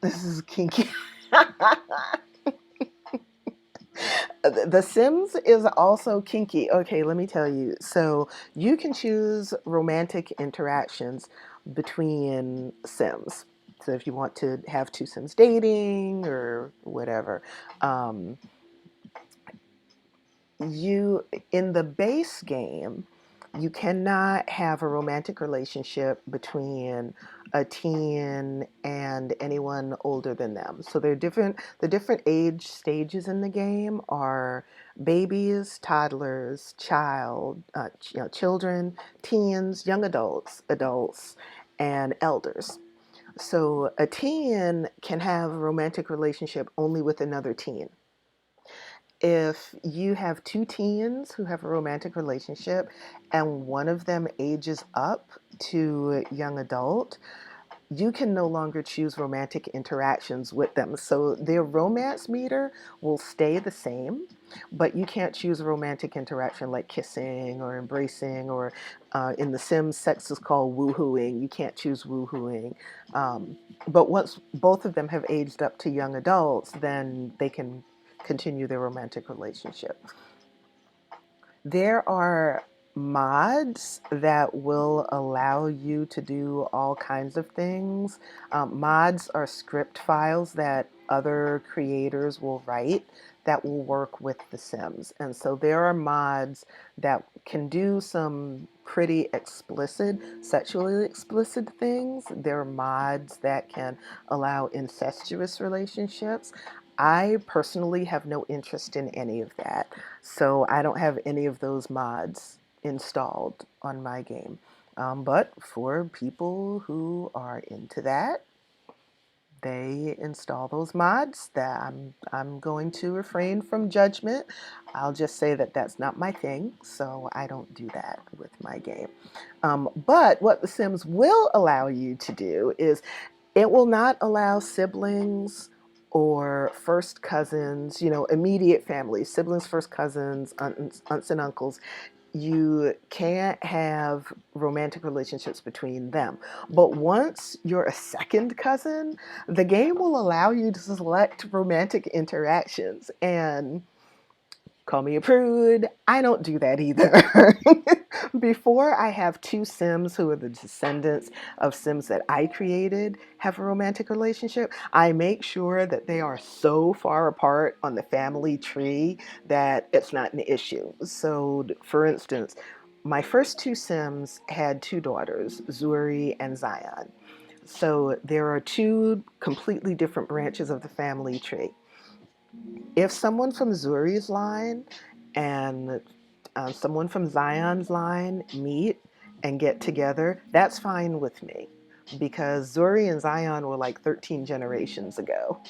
This is kinky. The Sims is also kinky. Okay, let me tell you. So you can choose romantic interactions between Sims. So if you want to have 2 Sims dating or whatever, um, you in the base game, you cannot have a romantic relationship between a teen and anyone older than them. So they're different. The different age stages in the game are babies, toddlers, children, teens, young adults, and elders. So a teen can have a romantic relationship only with another teen. If you have 2 teens who have a romantic relationship and one of them ages up to young adult, you can no longer choose romantic interactions with them. So their romance meter will stay the same, but you can't choose a romantic interaction like kissing or embracing, or in The Sims, sex is called woohooing. You can't choose woohooing. Um, but once both of them have aged up to young adults, then they can continue their romantic relationship. There are mods that will allow you to do all kinds of things. Mods are script files that other creators will write that will work with The Sims. And so there are mods that can do some pretty explicit, sexually explicit things. There are mods that can allow incestuous relationships. I personally have no interest in any of that. So I don't have any of those mods installed on my game. But for people who are into that, they install those mods. That I'm going to refrain from judgment. I'll just say that that's not my thing, so I don't do that with my game. But what The Sims will allow you to do is it will not allow siblings or first cousins, immediate families, siblings, first cousins, aunts and uncles. You can't have romantic relationships between them. But once you're a second cousin, the game will allow you to select romantic interactions. And call me a prude, I don't do that either. Before I have two Sims who are the descendants of Sims that I created have a romantic relationship, I make sure that they are so far apart on the family tree that it's not an issue. So, for instance, my first two Sims had two daughters, Zuri and Zion. So there are two completely different branches of the family tree. If someone from Zuri's line and someone from Zion's line meet and get together, that's fine with me because Zuri and Zion were like 13 generations ago.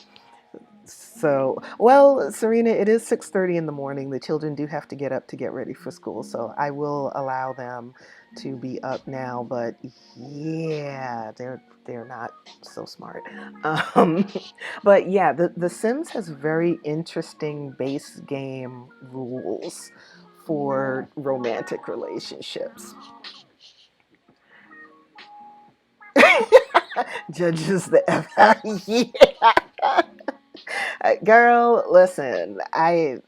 So, well, Serena, it is 6:30 in the morning. The children do have to get up to get ready for school, so I will allow them to be up now. But yeah, they're not so smart. Um, but yeah, the Sims has very interesting base game rules for romantic relationships. Judges the F. Yeah. Girl, listen, I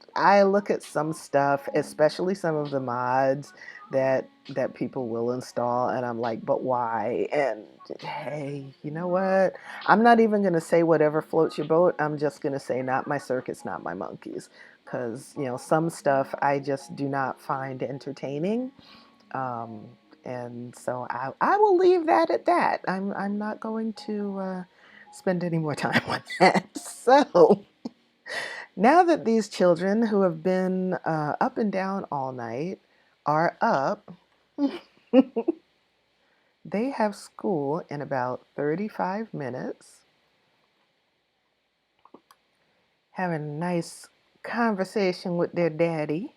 look at some stuff, especially some of the mods that people will install, and I'm like, but why? And hey, you know what? I'm not even gonna say whatever floats your boat. I'm just gonna say not my circus, not my monkeys, because some stuff I just do not find entertaining. Um, and so I will leave that at that. I'm not going to spend any more time on that. So now that these children who have been up and down all night are up, they have school in about 35 minutes, having a nice conversation with their daddy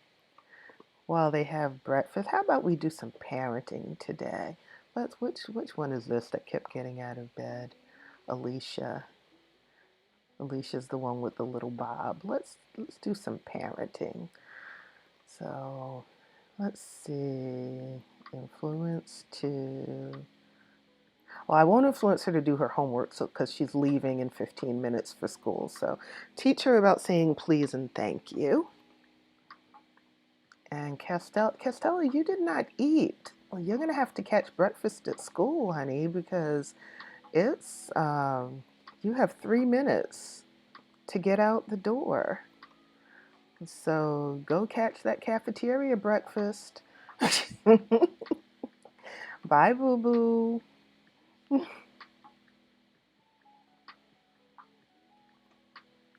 while they have breakfast. How about we do some parenting today? Which one is this that kept getting out of bed? Alicia. Alicia's the one with the little bob. Let's do some parenting. So let's see. Influence to. Well, I won't influence her to do her homework because she's leaving in 15 minutes for school. So teach her about saying please and thank you. And Castella, you did not eat. Well, you're going to have to catch breakfast at school, honey, because it's, you have 3 minutes to get out the door. So go catch that cafeteria breakfast. Bye, boo boo.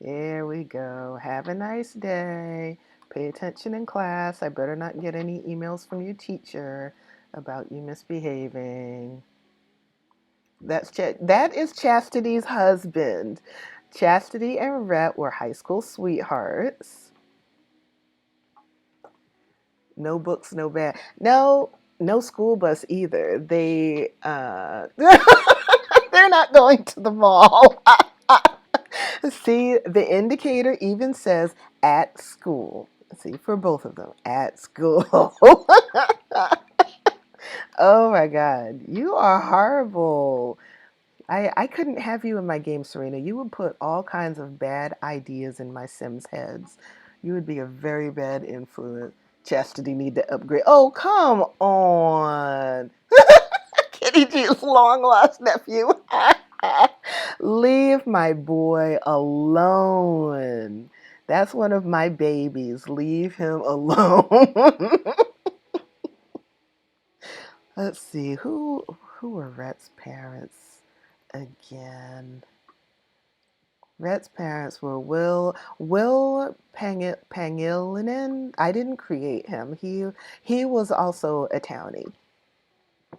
There we go. Have a nice day. Pay attention in class. I better not get any emails from your teacher about you misbehaving. That is Chastity's husband. Chastity and Rhett were high school sweethearts. No books, no bag. No school bus either. They're not going to the mall. See, the indicator even says at school. See, for both of them, at school. Oh my God, you are horrible. I couldn't have you in my game, Serena. You would put all kinds of bad ideas in my Sims' heads. You would be a very bad influence. Chastity need to upgrade. Oh, come on. Kitty G's long lost nephew. Leave my boy alone. That's one of my babies. Leave him alone. Let's see, who were Rhett's parents again? Rhett's parents were Will Pangilinan. I didn't create him. He was also a townie.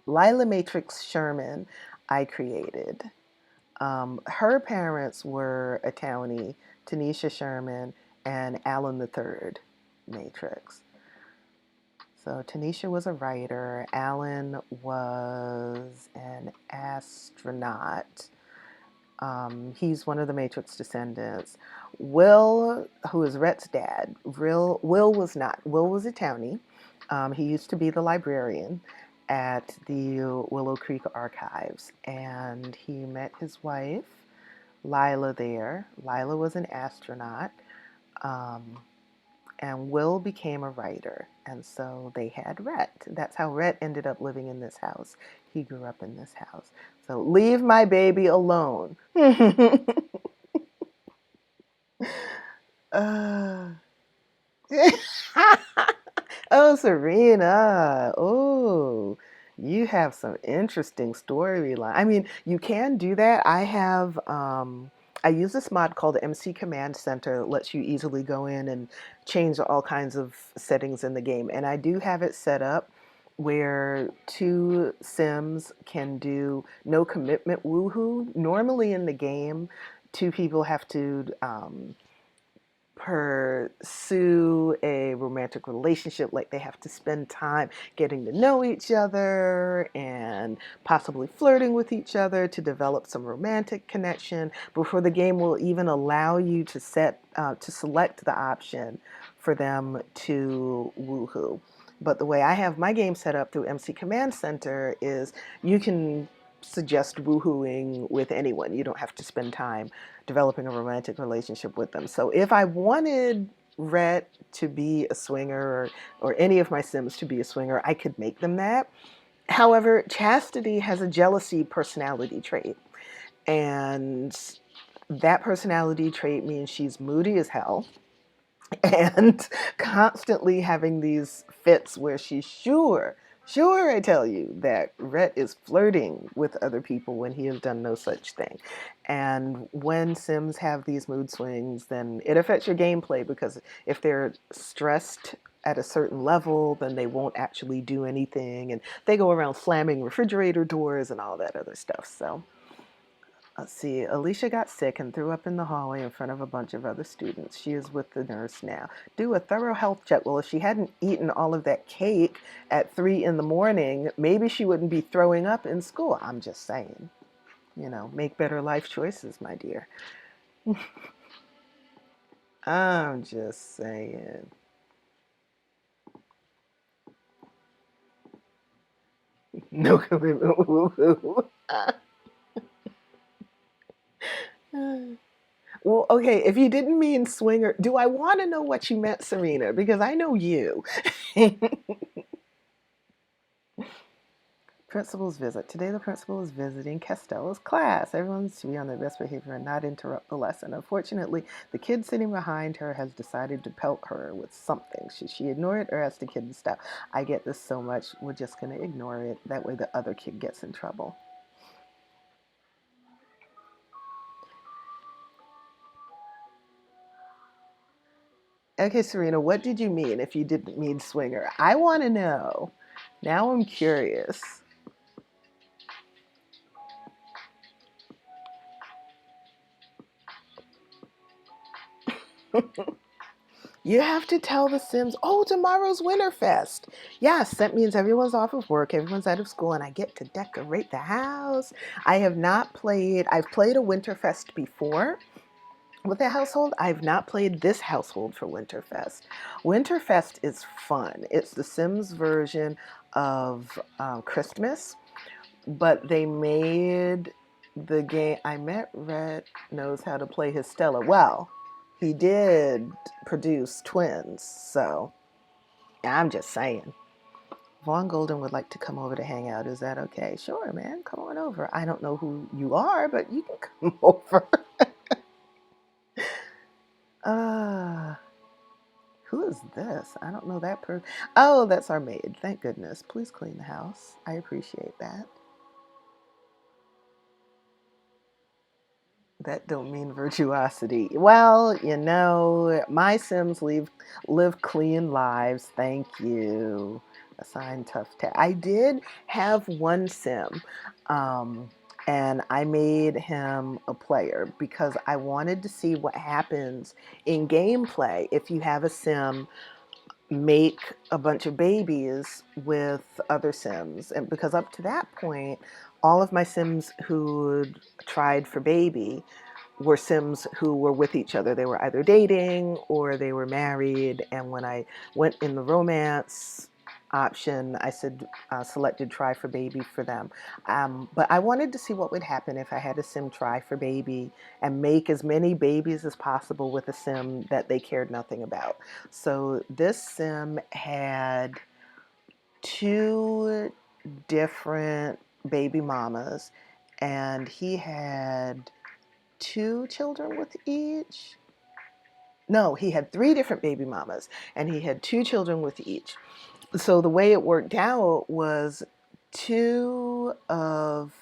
Lila Matrix Sherman, I created. Her parents were a townie, Tanisha Sherman and Alan the Third Matrix. So Tanisha was a writer. Alan was an astronaut. He's one of the Matrix descendants. Will, who is Rhett's dad, Will was not. Will was a townie. He used to be the librarian at the Willow Creek Archives, and he met his wife, Lila, there. Lila was an astronaut. Um, and Will became a writer, and so they had Rhett. That's how Rhett ended up living in this house. He grew up in this house. So leave my baby alone. uh, oh, Serena. Oh, you have some interesting storyline. I mean, you can do that. I use this mod called MC Command Center. It lets you easily go in and change all kinds of settings in the game. And I do have it set up where two Sims can do no commitment woohoo. Normally in the game, two people have to pursue a romantic relationship, like they have to spend time getting to know each other and possibly flirting with each other to develop some romantic connection before the game will even allow you to select the option for them to woohoo. But the way I have my game set up through MC Command Center is you can suggest woohooing with anyone. You don't have to spend time developing a romantic relationship with them. So if I wanted Rhett to be a swinger, or any of my Sims to be a swinger, I could make them that. However, Chastity has a jealousy personality trait. And that personality trait means she's moody as hell and constantly having these fits where she's sure, I tell you, that Rhett is flirting with other people when he has done no such thing. And when Sims have these mood swings, then it affects your gameplay, because if they're stressed at a certain level, then they won't actually do anything, and they go around slamming refrigerator doors and all that other stuff. So let's see. Alicia got sick and threw up in the hallway in front of a bunch of other students. She is with the nurse now. Do a thorough health check. Well, if she hadn't eaten all of that cake at 3 in the morning, maybe she wouldn't be throwing up in school. I'm just saying. Make better life choices, my dear. I'm just saying. No commitment. Woo-hoo. Well, okay, if you didn't mean swinger, do I want to know what you meant, Serena? Because I know you. Principal's visit. Today the principal is visiting Castella's class. Everyone's to be on their best behavior and not interrupt the lesson. Unfortunately, the kid sitting behind her has decided to pelt her with something. Should she ignore it or ask the kid to stop? I get this so much. We're just going to ignore it. That way the other kid gets in trouble. Okay, Serena, what did you mean if you didn't mean swinger? I want to know. Now I'm curious. You have to tell the Sims, oh, tomorrow's Winterfest. Yes, that means everyone's off of work, everyone's out of school, and I get to decorate the house. I've played a Winterfest before with a household. I've not played this household for Winterfest. Winterfest is fun. It's the Sims version of Christmas, but they made the game. I met Red knows how to play his Stella. Well, he did produce twins, so I'm just saying. Vaughn Golden would like to come over to hang out. Is that okay? Sure, man. Come on over. I don't know who you are, but you can come over. Who is this? I don't know that person. Oh, that's our maid. Thank goodness. Please clean the house. I appreciate that. That don't mean virtuosity. Well, my Sims live clean lives. Thank you. Assign tough task. I did have one Sim. and I made him a player because I wanted to see what happens in gameplay if you have a sim make a bunch of babies with other sims. And because up to that point, all of my sims who'd tried for baby were sims who were with each other. They were either dating or they were married. And when I went in the romance option, I said selected try for baby for them. But I wanted to see what would happen if I had a sim try for baby and make as many babies as possible with a sim that they cared nothing about. So this sim had two different baby mamas, and he had two children with each. No, he had three different baby mamas, and he had two children with each. So the way it worked out was two of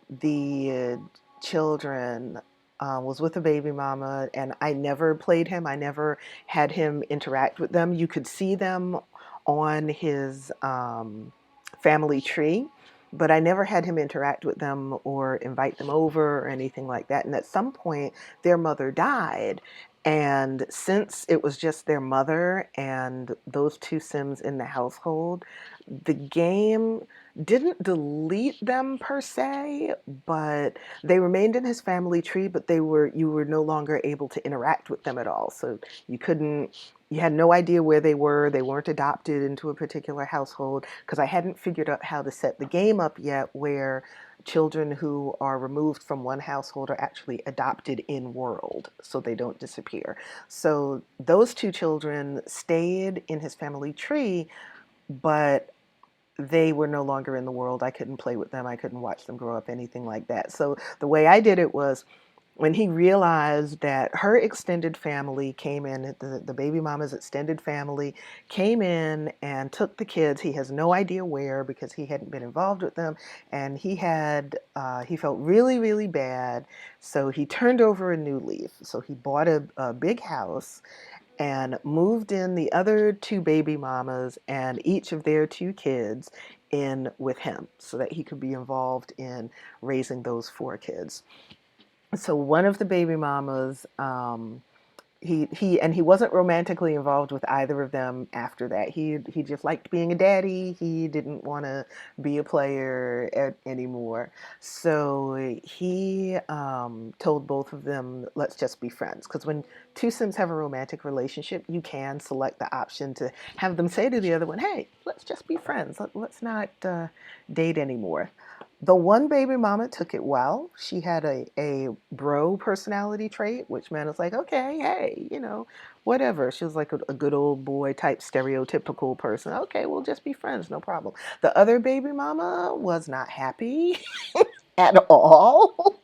the children was with a baby mama, and I never played him. I never had him interact with them. You could see them on his family tree, but I never had him interact with them or invite them over or anything like that. And at some point, their mother died. And since it was just their mother and those two Sims in the household, the game didn't delete them per se, but they remained in his family tree, but you were no longer able to interact with them at all. So you had no idea where they were. They weren't adopted into a particular household because I hadn't figured out how to set the game up yet where children who are removed from one household are actually adopted in world so they don't disappear. So those two children stayed in his family tree, but they were no longer in the world. I couldn't play with them. I couldn't watch them grow up, anything like that. So the way I did it was when he realized that her extended family came in, the baby mama's extended family came in and took the kids. He has no idea where because he hadn't been involved with them. And he felt really, really bad. So he turned over a new leaf. So he bought a big house and moved in the other two baby mamas and each of their two kids in with him so that he could be involved in raising those four kids. So one of the baby mamas, he wasn't romantically involved with either of them after that. He just liked being a daddy. He didn't want to be a player anymore. So he told both of them, "Let's just be friends." Because when two Sims have a romantic relationship, you can select the option to have them say to the other one, "Hey, let's just be friends. Let's not date anymore." The one baby mama took it well. She had a bro personality trait, which meant it's like, okay, hey, whatever. She was like a good old boy type stereotypical person. Okay, we'll just be friends, no problem. The other baby mama was not happy at all.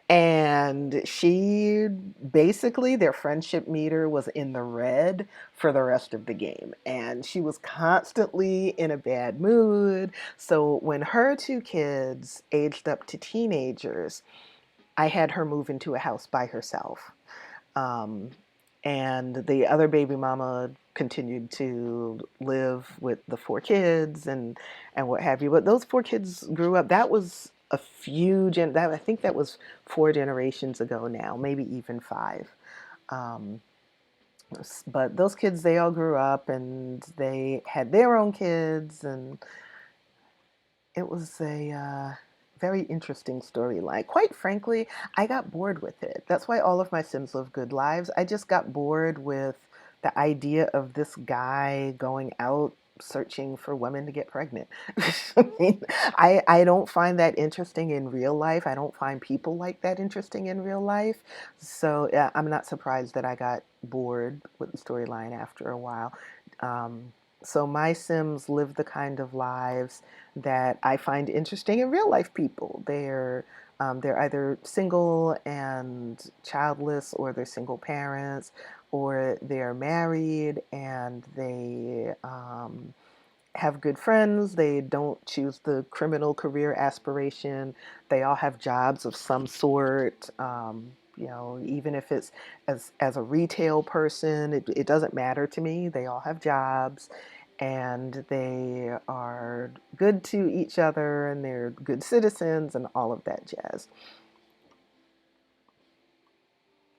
And she basically, their friendship meter was in the red for the rest of the game. And she was constantly in a bad mood. So when her two kids aged up to teenagers, I had her move into a house by herself. Um, and the other baby mama continued to live with the four kids and what have you. But those four kids grew up. That was a that I think that was four generations ago now, maybe even five. Um, but those kids, they all grew up and they had their own kids, and it was a very interesting storyline. Quite frankly, I got bored with it. That's why all of my Sims live good lives. I just got bored with the idea of this guy going out searching for women to get pregnant. I mean, I don't find that interesting in real life. I don't find people like that interesting in real life. So yeah, I'm not surprised that I got bored with the storyline after a while. Um, so my Sims live the kind of lives that I find interesting in real life people. They're either single and childless, or they're single parents, or they're married and they have good friends. They don't choose the criminal career aspiration. They all have jobs of some sort. Even if it's as a retail person, it doesn't matter to me. They all have jobs, and they are good to each other and they're good citizens and all of that jazz.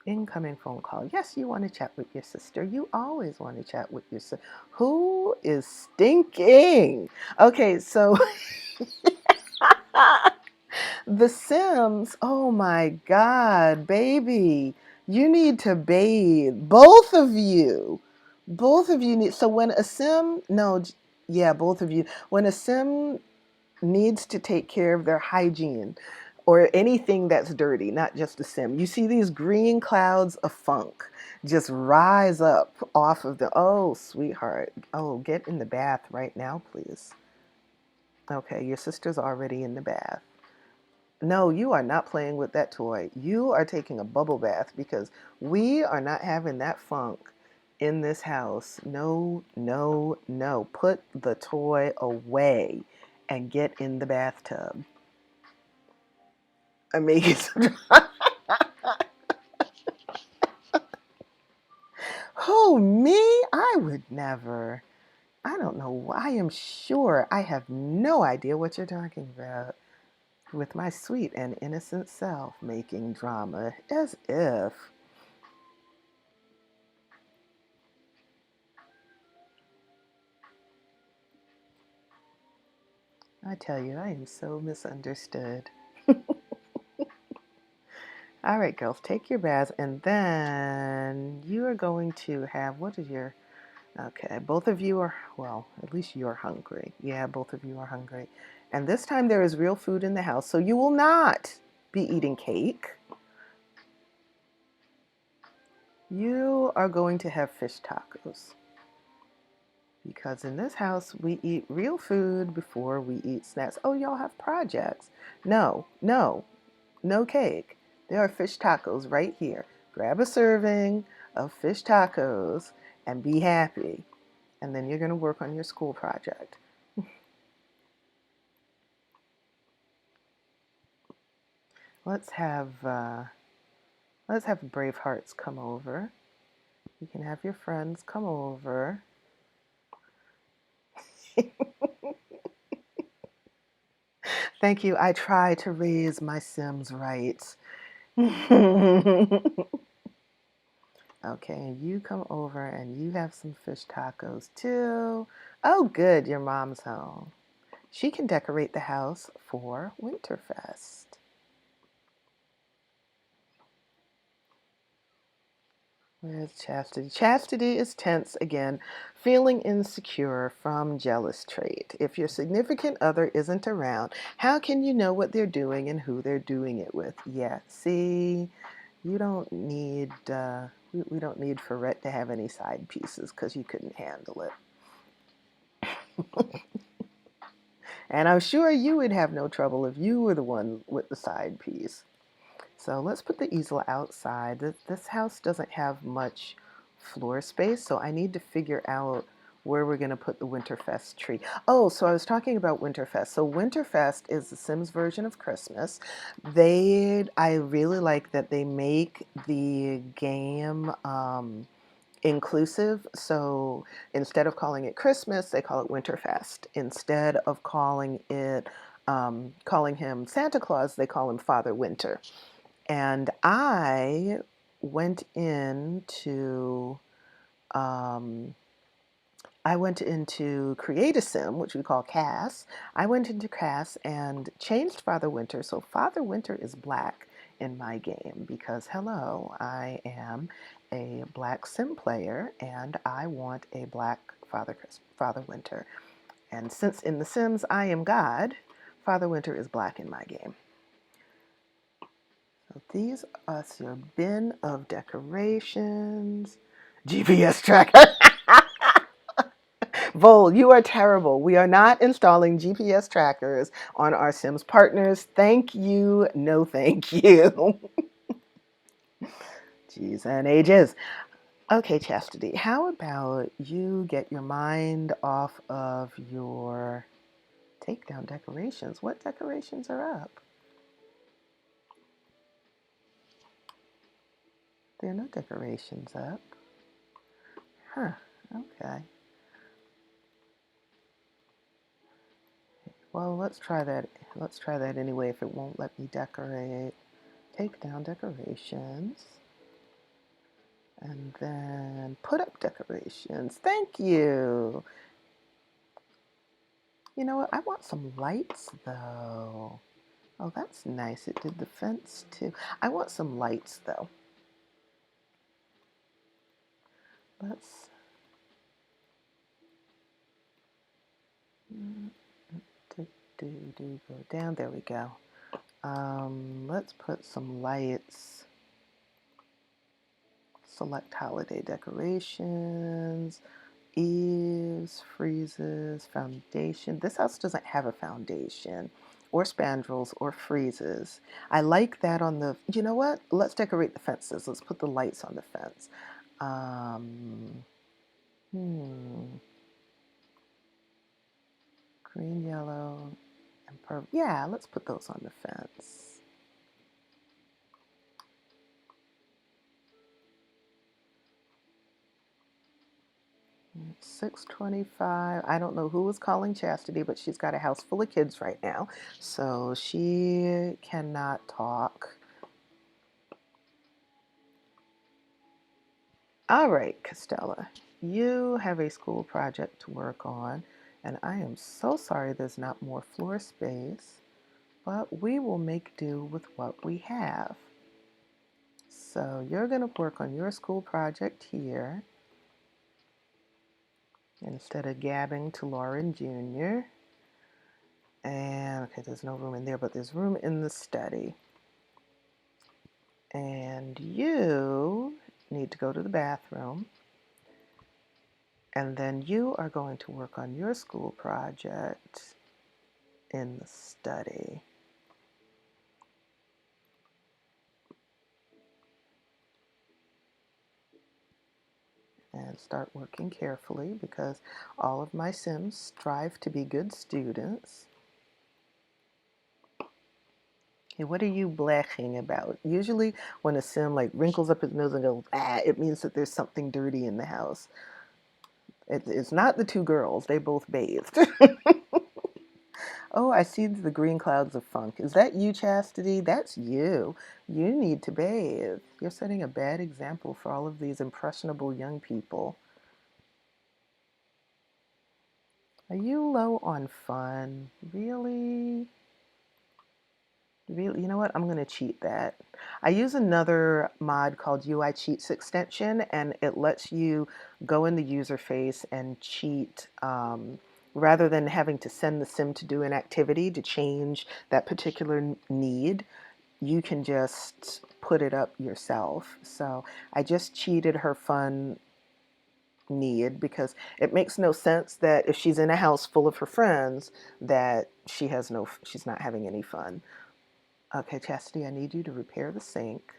Incoming phone call. Yes, you want to chat with your sister. You always want to chat with your sister. Who is stinking? Okay, so The Sims. Oh my God, baby. You need to bathe. Both of you. Both of you need. So when a Sim, no, yeah, both of you. When a Sim needs to take care of their hygiene or anything that's dirty, not just a Sim. You see these green clouds of funk just rise up off of the, oh, sweetheart. Oh, get in the bath right now, please. Okay, your sister's already in the bath. No, you are not playing with that toy. You are taking a bubble bath because we are not having that funk in this house. No, no, no. Put the toy away and get in the bathtub. I'm making some. Who, me? I would never. I don't know. I am sure I have no idea what you're talking about. With my sweet and innocent self making drama, as if. I tell you, I am so misunderstood. All right, girls, take your baths, and then you are going to have, what is your, okay, both of you are, well, at least you're hungry. Yeah, both of you are hungry. And this time there is real food in the house, so you will not be eating cake. You are going to have fish tacos. Because in this house, we eat real food before we eat snacks. Oh, y'all have projects. No, no, no cake. There are fish tacos right here. Grab a serving of fish tacos and be happy. And then you're going to work on your school project. Let's have uh, let's have Brave Hearts come over. You can have your friends come over. Thank you. I try to raise my Sims right. Okay, you come over and you have some fish tacos too. Oh, good, your mom's home. She can decorate the house for Winterfest. Where's Chastity? Chastity is tense again, feeling insecure from jealous trait. If your significant other isn't around, how can you know what they're doing and who they're doing it with? Yeah, see, you don't need, we don't need Ferret to have any side pieces because you couldn't handle it. And I'm sure you would have no trouble if you were the one with the side piece. So let's put the easel outside. This house doesn't have much floor space, so I need to figure out where we're going to put the Winterfest tree. Oh, so I was talking about Winterfest. So Winterfest is the Sims version of Christmas. I really like that they make the game inclusive. So instead of calling it Christmas, they call it Winterfest. Instead of calling him Santa Claus, they call him Father Winter. And went into um, I went into Create a Sim, which we call Cass. I went into Cass and changed Father Winter. So Father Winter is black in my game because, hello, I am a black Sim player and I want a black Father Winter. And since in The Sims I am God, Father Winter is black in my game. So these are your bin of decorations. GPS tracker. Vol, you are terrible. We are not installing GPS trackers on our Sims partners. Thank you. No, thank you. Jeez and ages. Okay, Chastity, how about you get your mind off of your takedown decorations? What decorations are up? There are no decorations up. Huh, okay. Well, let's try that. Let's try that anyway if it won't let me decorate. Take down decorations. And then put up decorations. Thank you. You know what? I want some lights though. Oh, that's nice. It did the fence too. I want some lights though. Let's go down. There we go. Let's put some lights. Select holiday decorations. Eaves, freezes, foundation. This house doesn't have a foundation or spandrels or freezes. I like that on the, you know what? Let's decorate the fences. Let's put the lights on the fence. Um, Green, yellow, and purple. Yeah, let's put those on the fence. 6:25. I don't know who was calling Chastity, but she's got a house full of kids right now, so she cannot talk. All right, Costella, you have a school project to work on, and I am so sorry there's not more floor space, but we will make do with what we have. So you're going to work on your school project here instead of gabbing to Lauren Jr. And okay, there's no room in there, but there's room in the study. And you need to go to the bathroom. And then you are going to work on your school project in the study. And start working carefully because all of my Sims strive to be good students. Hey, what are you blushing about? Usually when a Sim like wrinkles up his nose and goes, ah, it means that there's something dirty in the house. It's not the two girls. They both bathed. Oh, I see the green clouds of funk. Is that you, Chastity? That's you. You need to bathe. You're setting a bad example for all of these impressionable young people. Are you low on fun? Really? Really? You know what? I'm going to cheat that. I use another mod called UI Cheats extension, and it lets you go in the user face and cheat rather than having to send the sim to do an activity to change that particular need. You can just put it up yourself. So I just cheated her fun need because it makes no sense that if she's in a house full of her friends that she's not having any fun. Okay, Chastity, I need you to repair the sink,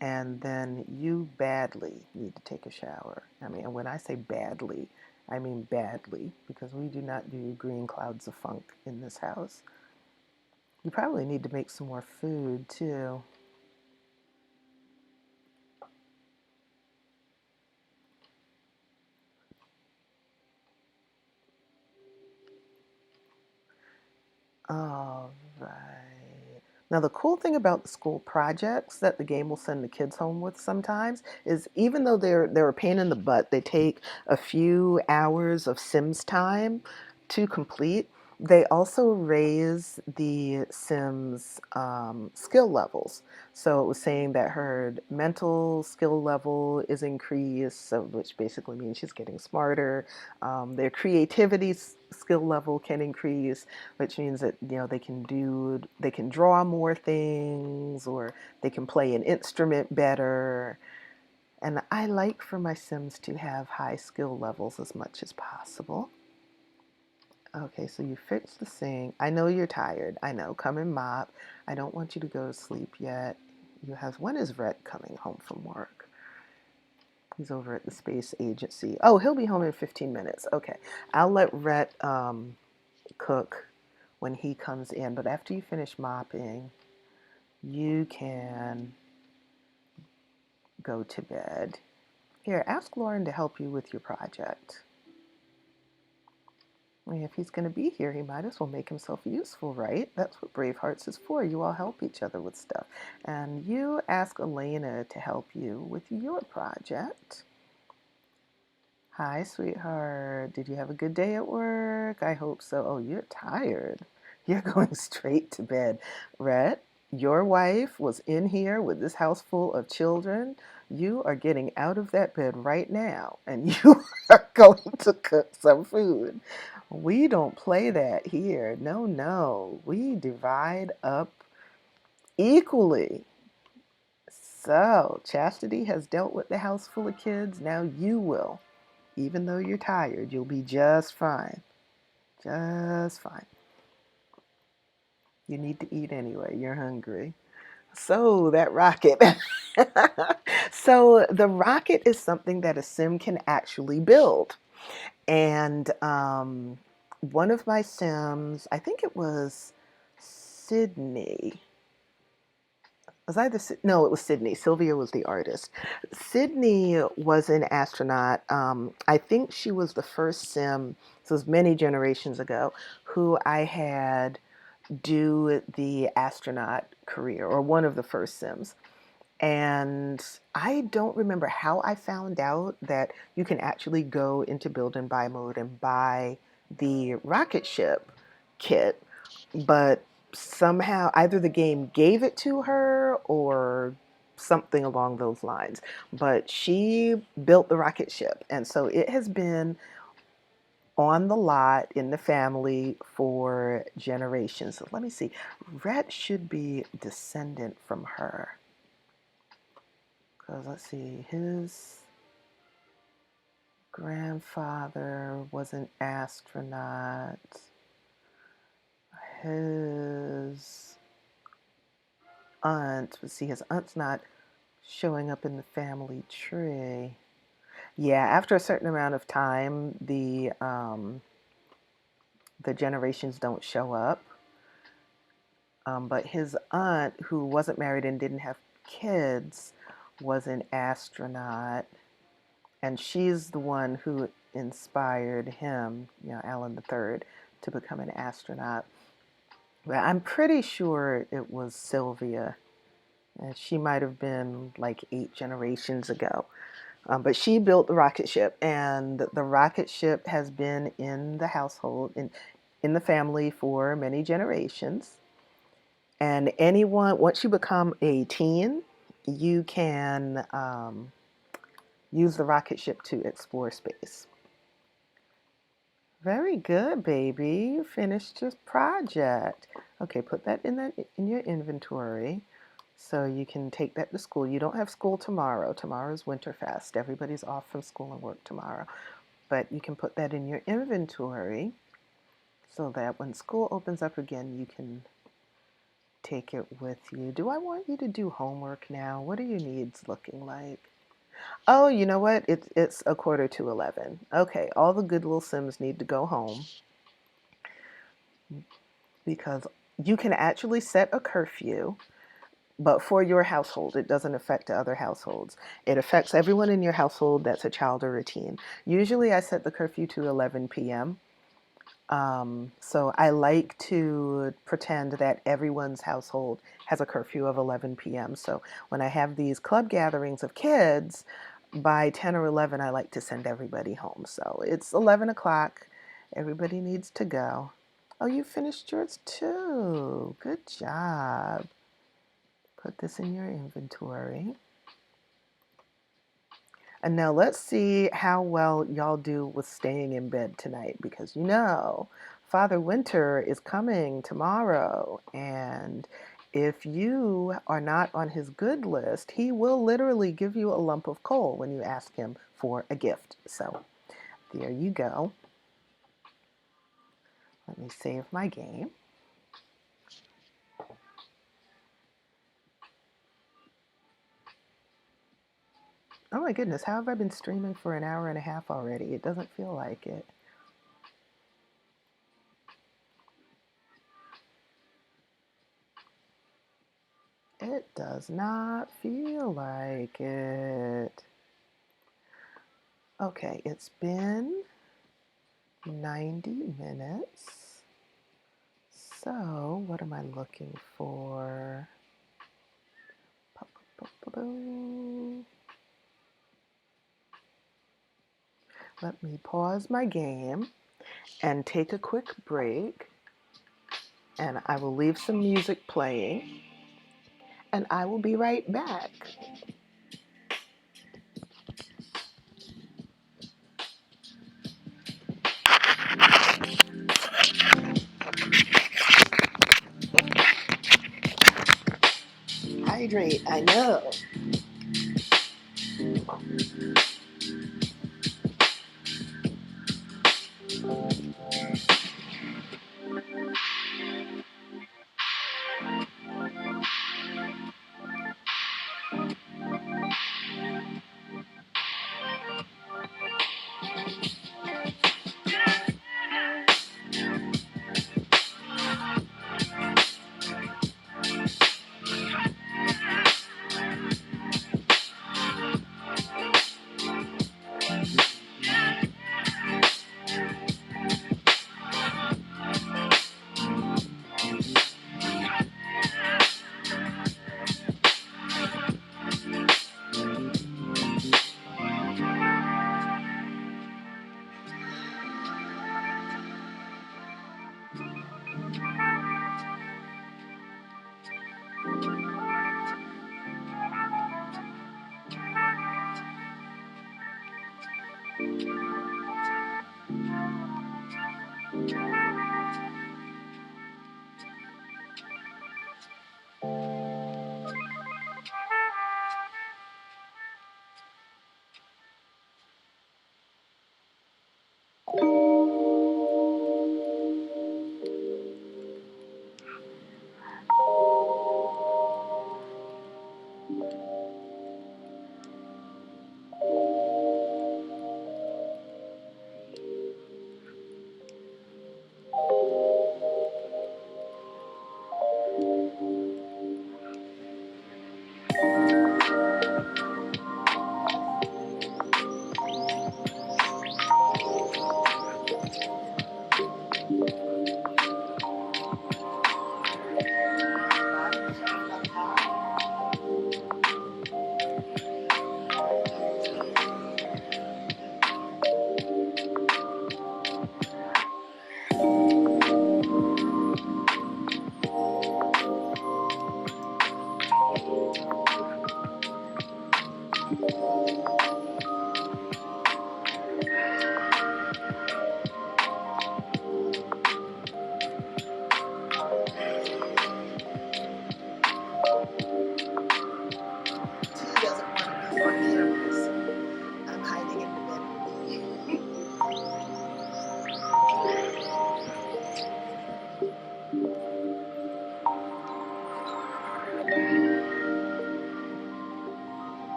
and then you badly need to take a shower. I mean, and when I say badly, I mean badly, because we do not do green clouds of funk in this house. You probably need to make some more food, too. All right. Now, the cool thing about the school projects that the game will send the kids home with sometimes is even though they're a pain in the butt, they take a few hours of Sims time to complete. They also raise the Sims skill levels. So it was saying that her mental skill level is increased, so, which basically means she's getting smarter. Their creativity skill level can increase, which means that they can draw more things or they can play an instrument better. And I like for my Sims to have high skill levels as much as possible. Okay, so you fixed the sink. I know you're tired. I know. Come and mop. I don't want you to go to sleep yet. When is Rhett coming home from work? He's over at the space agency. Oh, he'll be home in 15 minutes. Okay, I'll let Rhett cook when he comes in. But after you finish mopping, you can go to bed. Here, ask Lauren to help you with your project. If he's going to be here, he might as well make himself useful, right? That's what Brave Hearts is for. You all help each other with stuff. And you ask Elena to help you with your project. Hi, sweetheart. Did you have a good day at work? I hope so. Oh, you're tired. You're going straight to bed. Rhett, your wife was in here with this house full of children. You are getting out of that bed right now, and you are going to cook some food. We don't play that here. No, no. We divide up equally. So, Chastity has dealt with the house full of kids. Now you will. Even though you're tired, you'll be just fine. Just fine. You need to eat anyway. You're hungry. So, that rocket. So, the rocket is something that a sim can actually build. And one of my sims, I think it was Sydney. No, it was Sydney. Sylvia was the artist. Sydney was an astronaut. I think she was the first sim, this was many generations ago, who I had do the astronaut career, or one of the first sims. And I don't remember how I found out that you can actually go into build and buy mode and buy the rocket ship kit, but somehow either the game gave it to her or something along those lines. But she built the rocket ship, and so it has been on the lot in the family for generations. So let me see. Rhett should be descendant from her. Because let's see, his grandfather was an astronaut. His aunt, let's see, his aunt's not showing up in the family tree. Yeah, after a certain amount of time, the generations don't show up. But his aunt, who wasn't married and didn't have kids, was an astronaut. And she's the one who inspired him, Alan III, to become an astronaut. But I'm pretty sure it was Sylvia. She might have been like 8 generations ago. But she built the rocket ship, and the rocket ship has been in the household, in the family for many generations. And anyone, once you become a teen, you can use the rocket ship to explore space. Very good, baby. You finished your project. Okay, put that in your inventory so you can take that to school. You don't have school tomorrow. Tomorrow's Winterfest. Everybody's off from school and work tomorrow. But you can put that in your inventory so that when school opens up again, you can take it with you. Do I want you to do homework now? What are your needs looking like? Oh, you know what? It's a quarter to 11. Okay, all the good little Sims need to go home because you can actually set a curfew, but for your household. It doesn't affect the other households. It affects everyone in your household that's a child or a teen. Usually I set the curfew to 11 p.m. So I like to pretend that everyone's household has a curfew of 11 p.m. So when I have these club gatherings of kids, by 10 or 11, I like to send everybody home. So it's 11 o'clock. Everybody needs to go. Oh, you finished yours too. Good job. Put this in your inventory. And now let's see how well y'all do with staying in bed tonight, because Father Winter is coming tomorrow, and if you are not on his good list, he will literally give you a lump of coal when you ask him for a gift. So there you go. Let me save my game. Oh my goodness, how have I been streaming for an hour and a half already? It doesn't feel like it. It does not feel like it. Okay, it's been 90 minutes. So what am I looking for? Let me pause my game and take a quick break, and I will leave some music playing, and I will be right back. Hydrate, I know.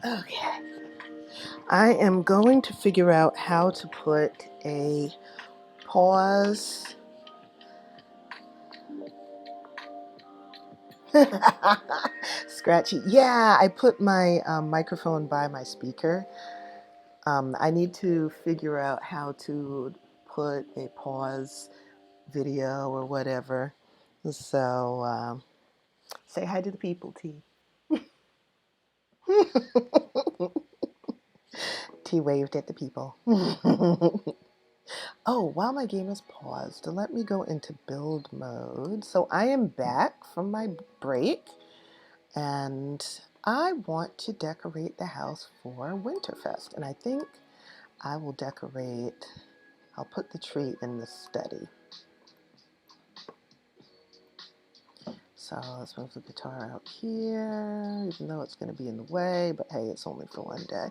Okay. I am going to figure out how to put a pause. Scratchy. Yeah, I put my microphone by my speaker. I need to figure out how to put a pause video or whatever. So say hi to the people, T. T waved at the people. Oh, while my game is paused, let me go into build mode. So I am back from my break, and I want to decorate the house for Winterfest. And I think I will decorate, I'll put the tree in the study. So let's move the guitar out here, even though it's going to be in the way, but hey, it's only for one day.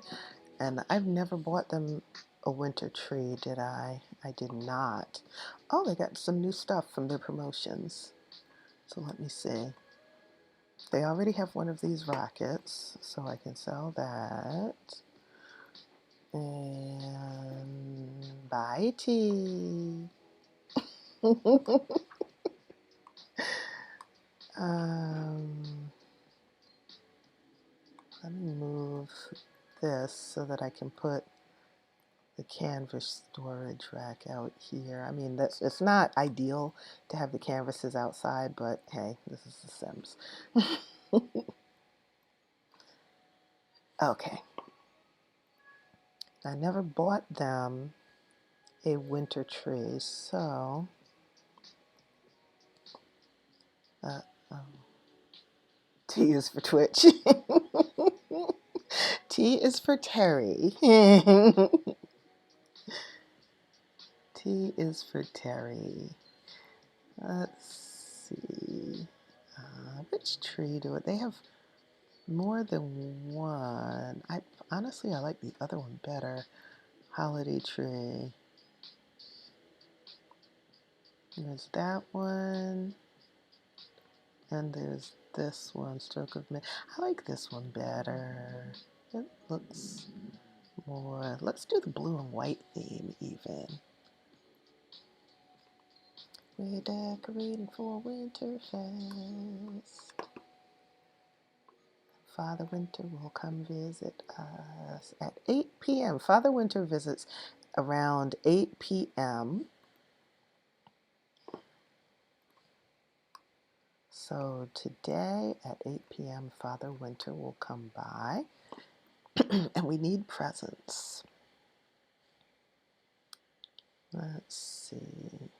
And I've never bought them a winter tree, did I? I did not. Oh, they got some new stuff from their promotions. So let me see. They already have one of these rockets, so I can sell that. And bye, tea. Let me move this so that I can put the canvas storage rack out here. I mean, it's not ideal to have the canvases outside, but hey, this is The Sims. Okay. I never bought them a winter tree, so uh, T is for Twitch. T is for Terry. T is for Terry. Let's see. Which tree do it? They have more than one. Honestly, I like the other one better. Holiday tree. There's that one. And there's this one, Stroke of May. I like this one better. It looks more. Let's do the blue and white theme even. We're decorating for Winterfest. Father Winter will come visit us at 8 p.m. Father Winter visits around 8 p.m. So today at 8 p.m. Father Winter will come by and we need presents. Let's see.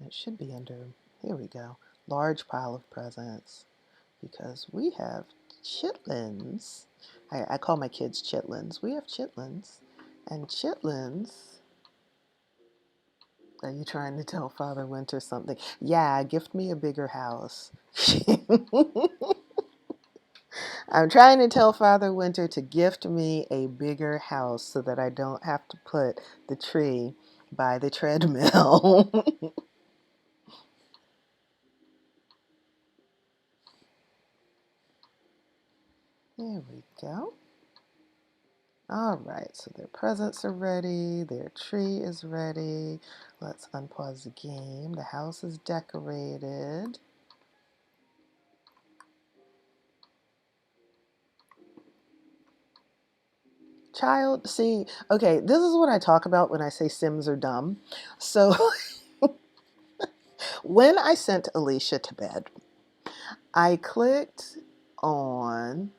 It should be under, here we go, large pile of presents because we have chitlins. I call my kids chitlins. We have chitlins. And chitlins, are you trying to tell Father Winter something? Yeah, gift me a bigger house. I'm trying to tell Father Winter to gift me a bigger house so that I don't have to put the tree by the treadmill. There we go. All right, so their presents are ready, their tree is ready. Let's unpause the game. The house is decorated. Child, see, okay, this is what I talk about when I say Sims are dumb. So when I sent Alicia to bed, I clicked on,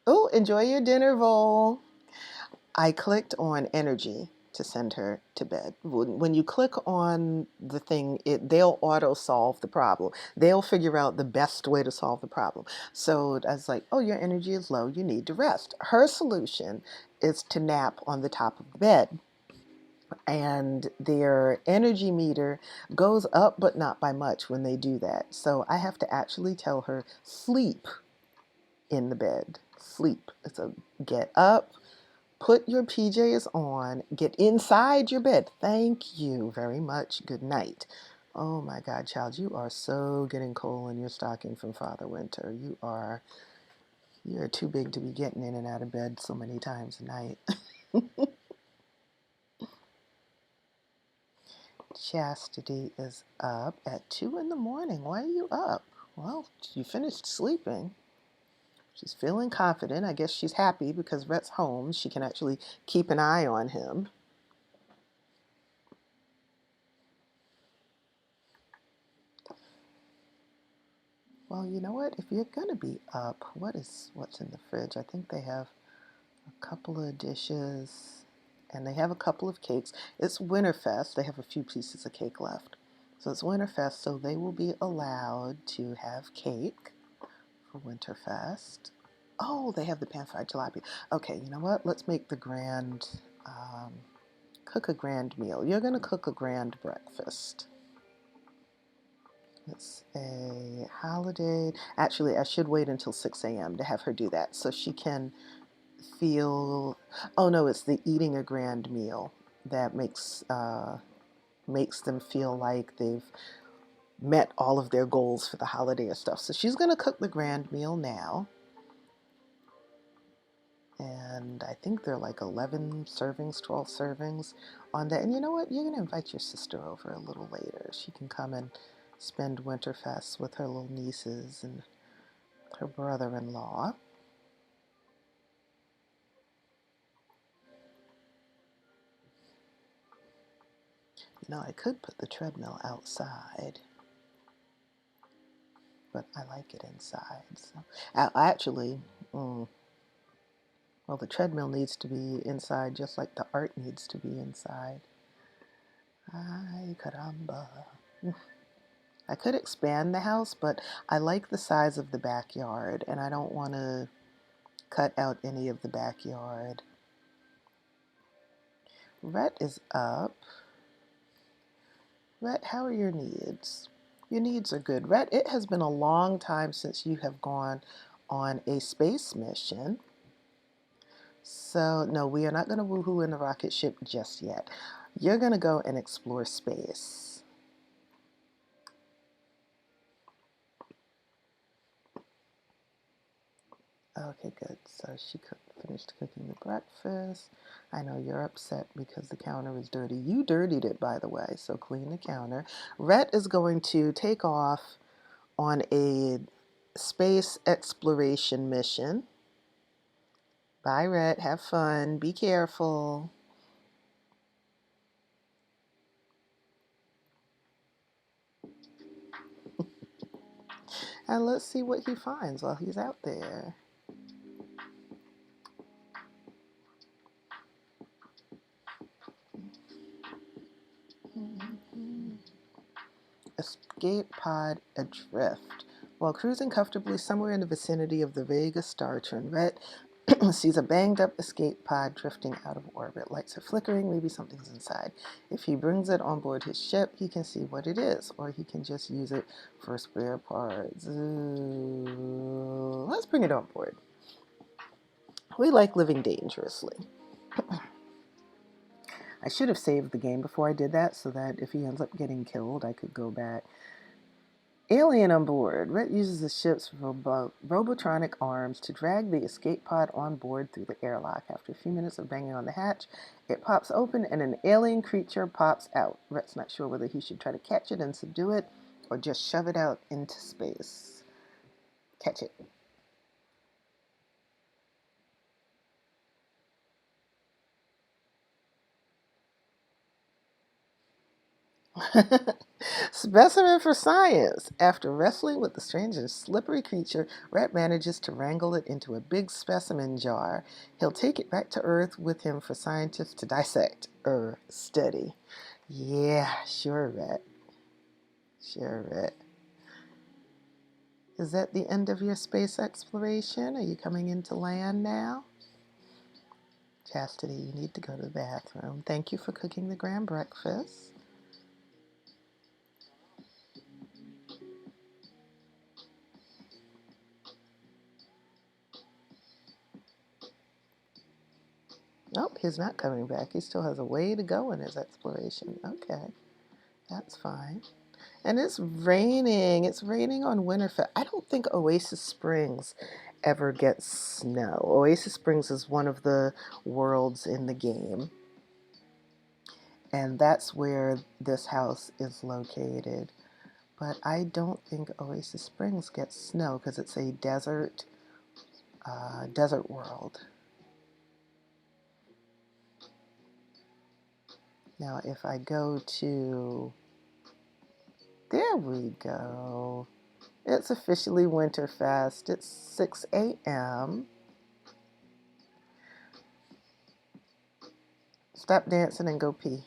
oh, enjoy your dinner, Vol. I clicked on energy to send her to bed. When you click on the thing, they'll auto solve the problem. They'll figure out the best way to solve the problem. So I was like, oh, your energy is low. You need to rest. Her solution is to nap on the top of the bed. And their energy meter goes up, but not by much when they do that. So I have to actually tell her, sleep in the bed. Sleep. So get up, put your PJs on, get inside your bed. Thank you very much. Good night. Oh my God, child, you are so getting coal in your stocking from Father Winter. You're too big to be getting in and out of bed so many times a night. Chastity is up at 2 in the morning. Why are you up? Well, you finished sleeping. She's feeling confident. I guess she's happy because Rhett's home. She can actually keep an eye on him. Well, you know what? If you're gonna be up, what's in the fridge? I think they have a couple of dishes and they have a couple of cakes. It's Winterfest. They have a few pieces of cake left. So it's Winterfest, so they will be allowed to have cake for Winterfest. Oh, they have the pan-fried jalapeno. Okay, you know what? Let's make the cook a grand meal. You're gonna cook a grand breakfast. It's a holiday. Actually, I should wait until 6 a.m. to have her do that so she can feel. Oh no, it's the eating a grand meal that makes them feel like they've met all of their goals for the holiday or stuff. So she's going to cook the grand meal now. And I think they're like 11 servings, 12 servings on that. And you know what? You're going to invite your sister over a little later. She can come and spend Winterfest with her little nieces and her brother-in-law. You know, I could put the treadmill outside, but I like it inside. So, actually, well, the treadmill needs to be inside just like the art needs to be inside. Ay, caramba. I could expand the house, but I like the size of the backyard, and I don't want to cut out any of the backyard. Rhett is up. Rhett, how are your needs? Your needs are good. Rhett, it has been a long time since you have gone on a space mission. So, no, we are not going to woohoo in the rocket ship just yet. You're going to go and explore space. Okay, good. So she finished cooking the breakfast. I know you're upset because the counter is dirty. You dirtied it, by the way, so clean the counter. Rhett is going to take off on a space exploration mission. Bye, Rhett. Have fun. Be careful. And let's see what he finds while he's out there. Escape pod adrift. While cruising comfortably somewhere in the vicinity of the Vega star trend, Rhett sees a banged up escape pod drifting out of orbit. Lights are flickering, maybe something's inside. If he brings it on board his ship, he can see what it is, or he can just use it for spare parts. Ooh. Let's bring it on board. We like living dangerously. I should have saved the game before I did that so that if he ends up getting killed, I could go back. Alien on board. Rhett uses the ship's robotronic arms to drag the escape pod on board through the airlock. After a few minutes of banging on the hatch, it pops open and an alien creature pops out. Rhett's not sure whether he should try to catch it and subdue it or just shove it out into space. Catch it. Specimen for science. After wrestling with the strange and slippery creature, Rat manages to wrangle it into a big specimen jar. He'll take it back to Earth with him for scientists to dissect or study. Yeah, sure, Rat. Sure, Rat. Is that the end of your space exploration? Are you coming into land now? Chastity, you need to go to the bathroom. Thank you for cooking the grand breakfast. Nope, he's not coming back. He still has a way to go in his exploration. Okay, that's fine. And it's raining. It's raining on Winterfell. I don't think Oasis Springs ever gets snow. Oasis Springs is one of the worlds in the game. And that's where this house is located. But I don't think Oasis Springs gets snow because it's a desert world. Now, if I go to, there we go. It's officially Winterfest. It's 6 a.m. Stop dancing and go pee.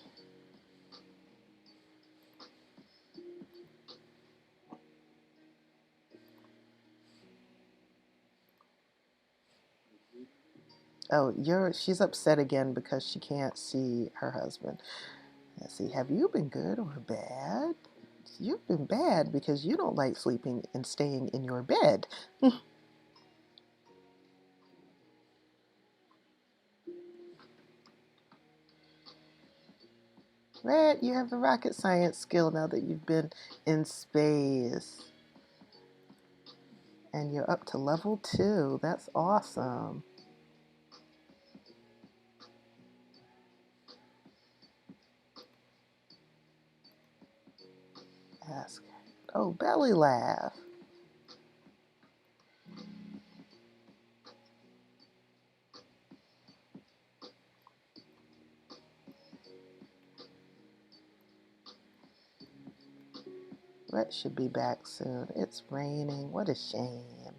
Oh, she's upset again because she can't see her husband. Let's see, have you been good or bad? You've been bad because you don't like sleeping and staying in your bed. Red, you have the rocket science skill now that you've been in space. And you're up to level 2. That's awesome. Ask. Oh, belly laugh. Rhett should be back soon. It's raining. What a shame.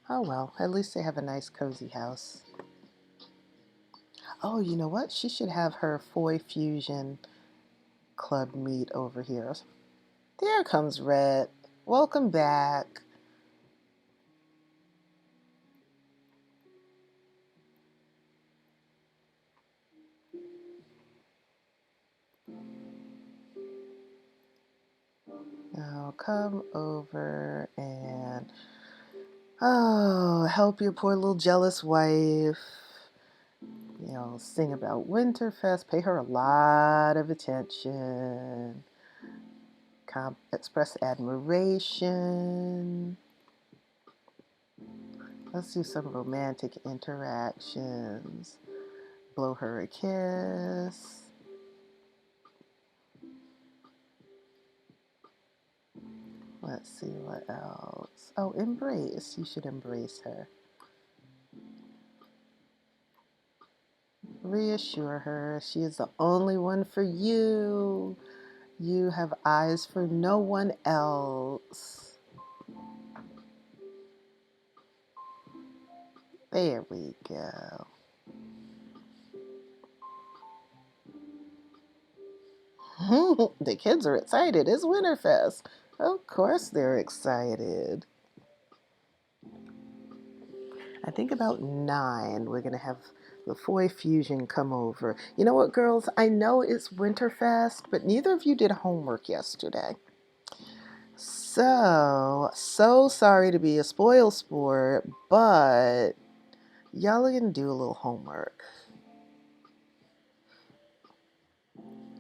Oh well, at least they have a nice cozy house. Oh, you know what? She should have her Foy Fusion Club meet over here. There comes Rhett. Welcome back. Now come over and help your poor little jealous wife. Sing about Winterfest, pay her a lot of attention, express admiration. Let's do some romantic interactions. Blow her a kiss. Let's see what else. Oh, embrace. You should embrace her. Reassure her she is the only one for you. You have eyes for no one else. There we go. The kids are excited. It's Winterfest. Of course they're excited. I think about 9, we're going to have the Foy Fusion come over. You know what, girls? I know it's Winterfest, but neither of you did homework yesterday. So sorry to be a spoil sport, but y'all are going to do a little homework.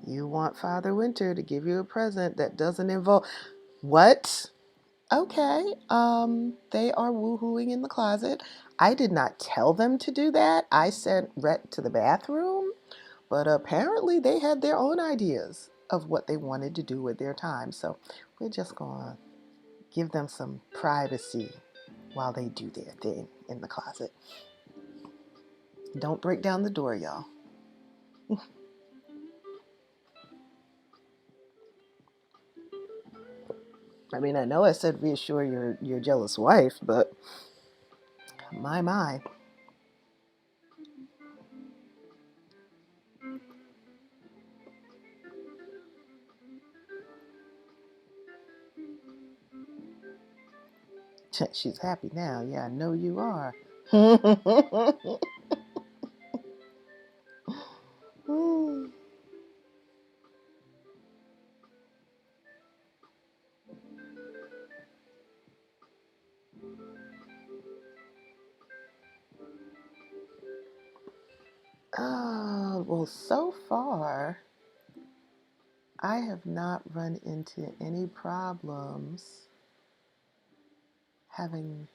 You want Father Winter to give you a present that doesn't involve... What? Okay, they are woohooing in the closet. I did not tell them to do that. I sent Rhett to the bathroom, but apparently they had their own ideas of what they wanted to do with their time. So we're just going to give them some privacy while they do their thing in the closet. Don't break down the door, y'all. I mean, I know I said reassure your jealous wife, but my. She's happy now. Yeah, I know you are. Well, so far, I have not run into any problems having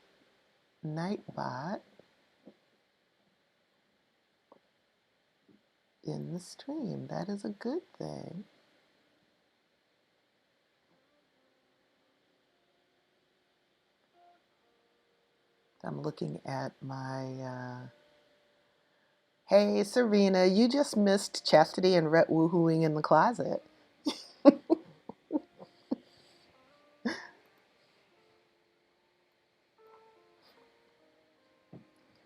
Nightbot in the stream. That is a good thing. I'm looking at my... Hey, Serena, you just missed Chastity and Rhett woohooing in the closet.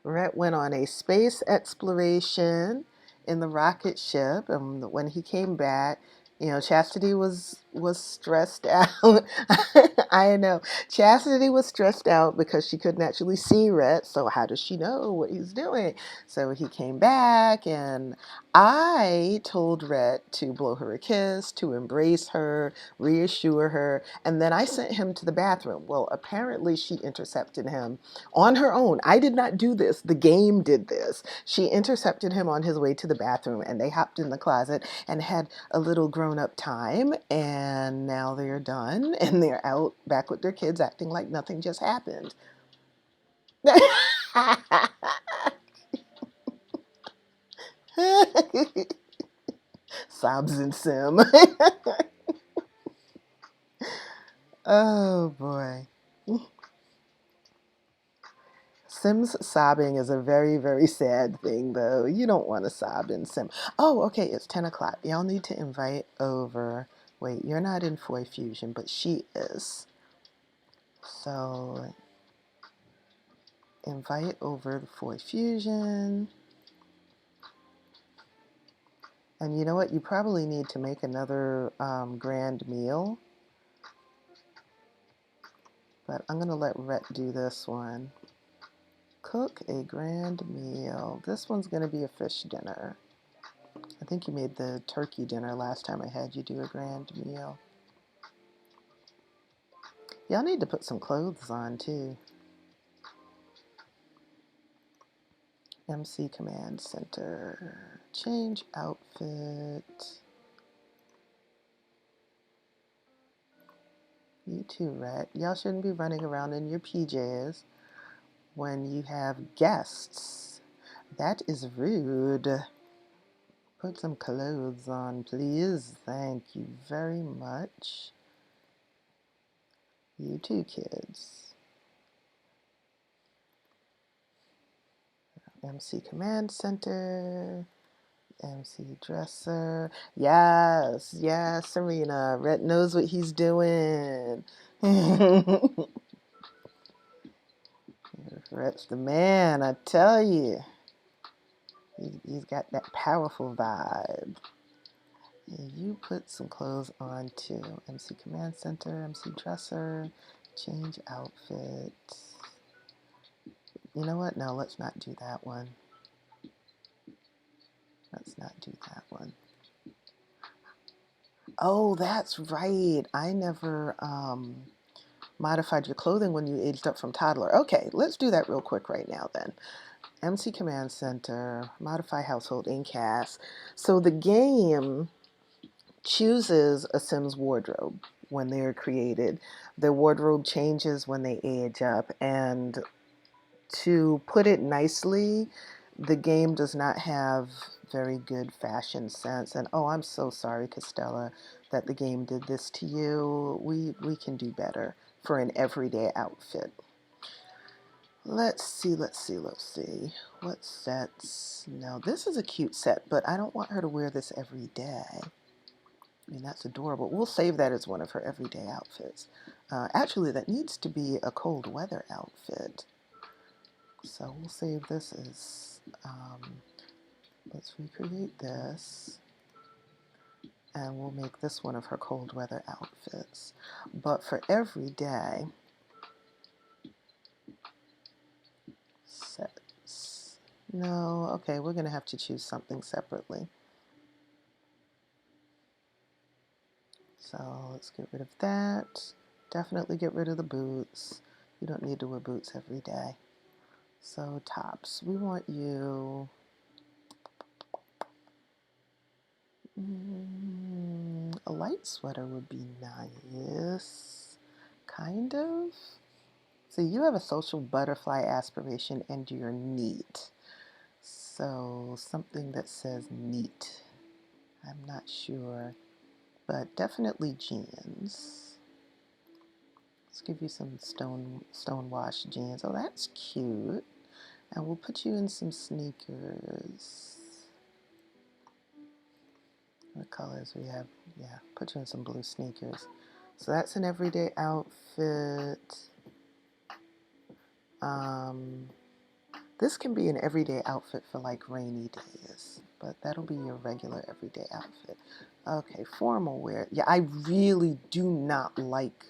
Rhett went on a space exploration in the rocket ship, and when he came back, Chastity was was stressed out. I know. Chastity was stressed out because she couldn't actually see Rhett. So how does she know what he's doing? So he came back, and I told Rhett to blow her a kiss, to embrace her, reassure her, and then I sent him to the bathroom. Well, apparently she intercepted him on her own. I did not do this. The game did this. She intercepted him on his way to the bathroom, and they hopped in the closet and had a little grown-up time, and now they're done and they're out back with their kids acting like nothing just happened. Sobs and Sim. Oh boy. Sim's sobbing is a very, very sad thing, though. You don't want to sob in Sim. Oh, okay, it's 10 o'clock. Y'all need to invite over. Wait, you're not in Foy Fusion, but she is. So, invite over the Foy Fusion. And you know what? You probably need to make another grand meal. But I'm going to let Rhett do this one. Cook a grand meal. This one's going to be a fish dinner. I think you made the turkey dinner last time I had you do a grand meal. Y'all need to put some clothes on too. MC Command Center. Change outfit. You too, Rhett. Y'all shouldn't be running around in your PJs when you have guests. That is rude. Put some clothes on, please. Thank you very much. You too, kids. MC Command Center. MC Dresser. Yes, yes, Serena. Rhett knows what he's doing. Rhett's the man, I tell you. He's got that powerful vibe. And you put some clothes on too. MC Command Center, MC Dresser, change outfit. You know what? No, let's not do that one. Let's not do that one. Oh, that's right. I never modified your clothing when you aged up from toddler. Okay, let's do that real quick right now then. MC Command Center, modify household in cast. So the game chooses a Sim's wardrobe when they're created. Their wardrobe changes when they age up, and to put it nicely, the game does not have very good fashion sense. And oh, I'm so sorry, Costella, that the game did this to you. We can do better for an everyday outfit. Let's see. What sets? Now, this is a cute set, but I don't want her to wear this every day. I mean, that's adorable. We'll save that as one of her everyday outfits. Actually, that needs to be a cold weather outfit. So we'll save this as, let's recreate this. And we'll make this one of her cold weather outfits. But for every day, sets. No, okay, we're going to have to choose something separately. So let's get rid of that. Definitely get rid of the boots. You don't need to wear boots every day. So tops, we want you... a light sweater would be nice. Kind of. So you have a social butterfly aspiration and you're neat. So something that says neat. I'm not sure. But definitely jeans. Let's give you some stonewash jeans. Oh, that's cute. And we'll put you in some sneakers. What colors we have? Yeah, put you in some blue sneakers. So that's an everyday outfit. This can be an everyday outfit for like rainy days. but that'll be your regular everyday outfit. Okay, formal wear. Yeah, I really do not like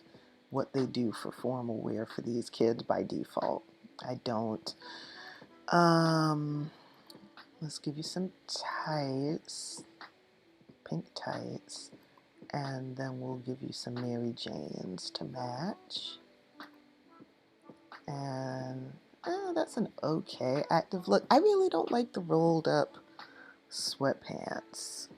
what they do for formal wear for these kids by default. I don't. Let's give you some tights, pink tights, and then we'll give you some Mary Janes to match. And that's an okay active look. I really don't like the rolled up sweatpants.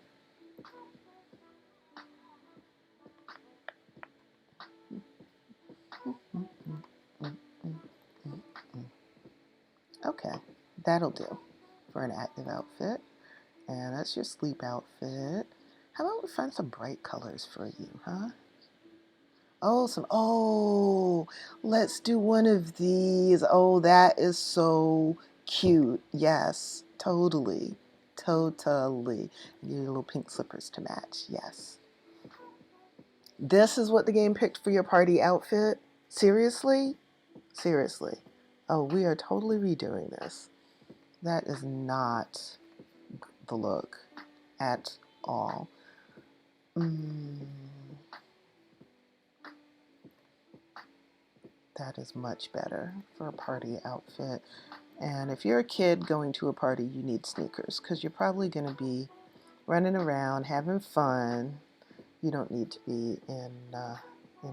Okay, that'll do for an active outfit. And that's your sleep outfit. How about we find some bright colors for you, huh? Oh, let's do one of these. Oh, that is so cute. Yes, totally. Totally. Give you little pink slippers to match. Yes. This is what the game picked for your party outfit? Seriously? Seriously. Oh, we are totally redoing this. That is not the look at all. That is much better for a party outfit. And if you're a kid going to a party, you need sneakers because you're probably going to be running around having fun. You don't need to be in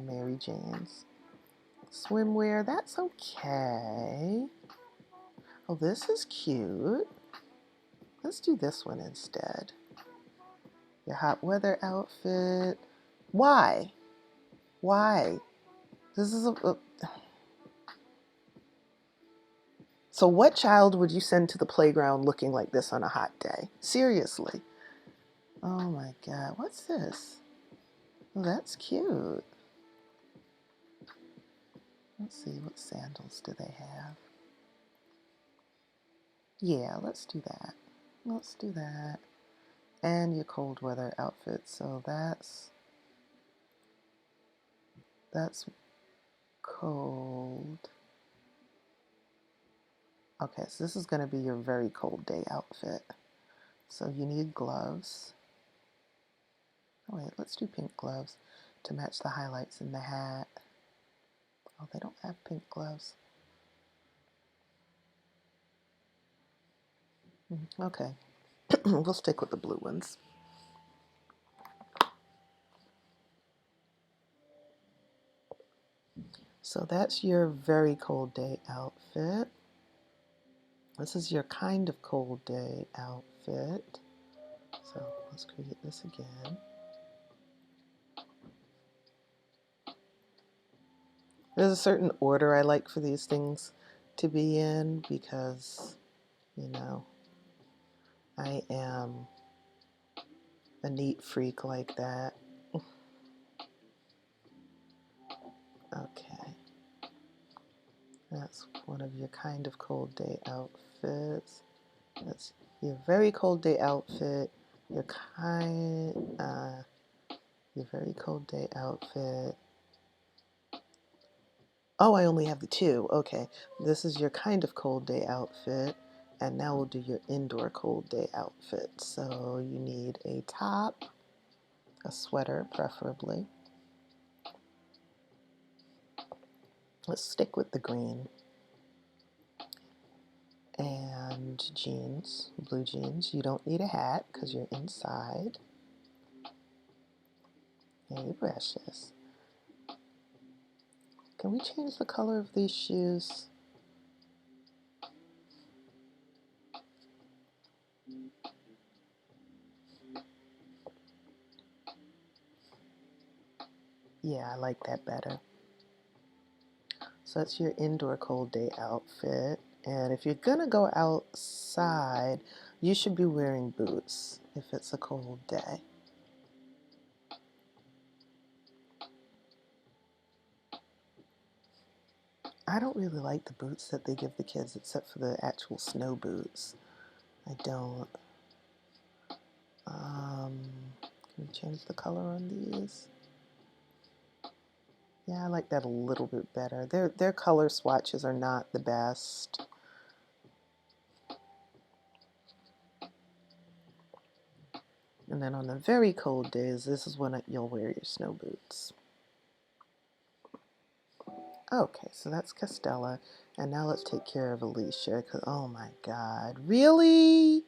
Mary Jane's. Swimwear, that's okay. Oh, this is cute. Let's do this one instead. Your hot weather outfit. Why? Why? This is So what child would you send to the playground looking like this on a hot day? Seriously. Oh my God, what's this? Oh, that's cute. Let's see, what sandals do they have? Yeah, let's do that. Let's do that. And your cold weather outfit. So that's cold. Okay, so this is going to be your very cold day outfit. So you need gloves. Oh wait, let's do pink gloves to match the highlights in the hat. Oh, they don't have pink gloves. Okay, we'll stick with the blue ones. So that's your very cold day outfit. This is your kind of cold day outfit. So let's create this again. There's a certain order I like for these things to be in because, you know, I am a neat freak like that. Okay. That's one of your kind of cold day outfits. That's your very cold day outfit. Your very cold day outfit. Oh, I only have the two. Okay. This is your kind of cold day outfit. And now we'll do your indoor cold day outfit. So you need a top, a sweater preferably. Let's stick with the green. And jeans, blue jeans. You don't need a hat because you're inside. Hey, precious. Can we change the color of these shoes? Yeah, I like that better. So that's your indoor cold day outfit. And if you're gonna go outside, you should be wearing boots if it's a cold day. I don't really like the boots that they give the kids except for the actual snow boots. I don't. Can we change the color on these? Yeah, I like that a little bit better. Their color swatches are not the best. And then on the very cold days, this is when you'll wear your snow boots. Okay, so that's Castella. And now let's take care of Alicia, because oh my God, really?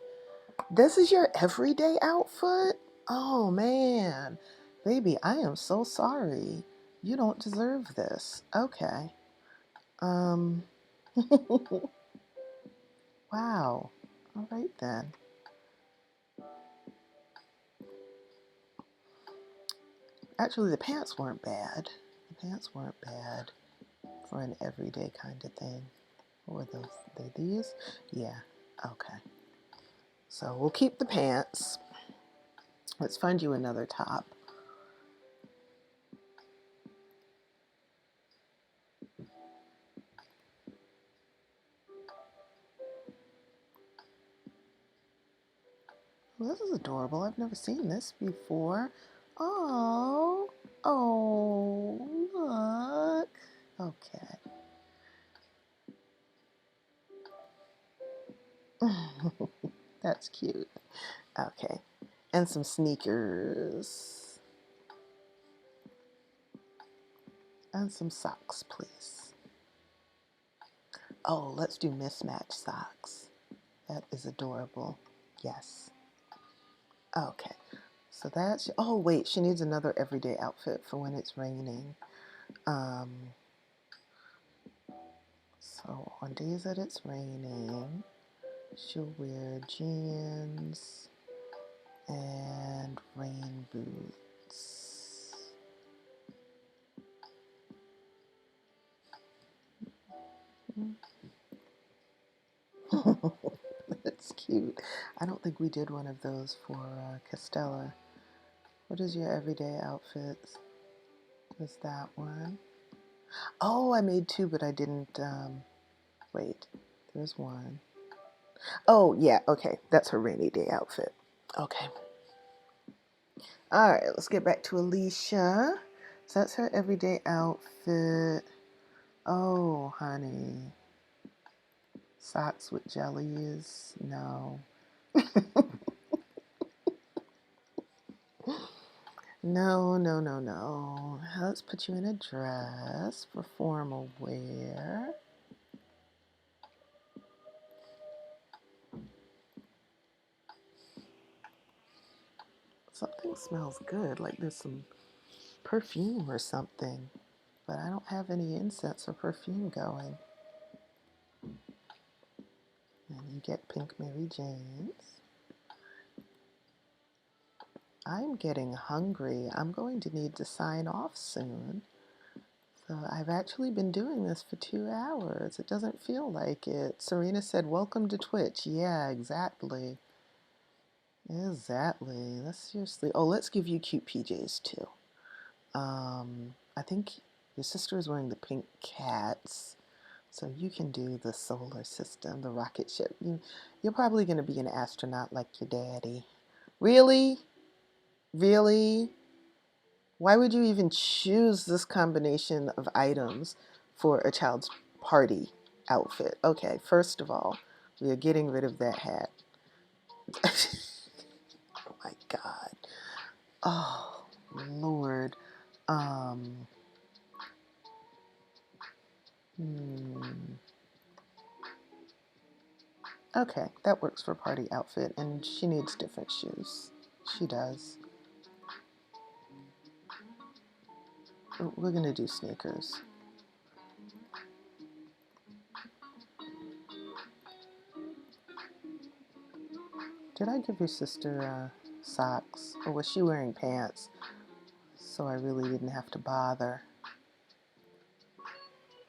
This is your everyday outfit? Oh man, baby, I am so sorry. You don't deserve this. Okay. Um, wow. All right then. Actually, the pants weren't bad. The pants weren't bad for an everyday kind of thing. What were those? They these? Yeah. Okay. So we'll keep the pants. Let's find you another top. Well, this is adorable. I've never seen this before. Oh, oh, look. Okay. That's cute. Okay. And some sneakers. And some socks, please. Oh, let's do mismatched socks. That is adorable. Yes. Okay. So that's, oh wait, she needs another everyday outfit for when it's raining. Um, so on days that it's raining, she'll wear jeans and rain boots. That's cute. I don't think we did one of those for Castella. What is your everyday outfits? Is that one? Oh, I made two, but I didn't, wait. There's one. Oh, yeah, okay. That's her rainy day outfit. Okay. All right, let's get back to Alicia. So that's her everyday outfit. Oh, honey. Socks with jellies? No. No, no, no, no. Let's put you in a dress for formal wear. Something smells good, like there's some perfume or something, but I don't have any incense or perfume going. And you get Pink Mary Jane's. I'm getting hungry. I'm going to need to sign off soon. So I've actually been doing this for 2 hours. It doesn't feel like it. Serena said, welcome to Twitch. Yeah, exactly. Exactly. Let's seriously. Oh, let's give you cute PJs too. I think your sister is wearing the pink cats. So you can do the solar system, the rocket ship. You're probably going to be an astronaut like your daddy. Really? Really? Why would you even choose this combination of items for a child's party outfit? Okay, first of all, we are getting rid of that hat. Oh my God. Oh, Lord. Um, hmm. Okay, that works for party outfit, and she needs different shoes. She does. We're gonna do sneakers. Did I give your sister socks, or was she wearing pants? So I really didn't have to bother.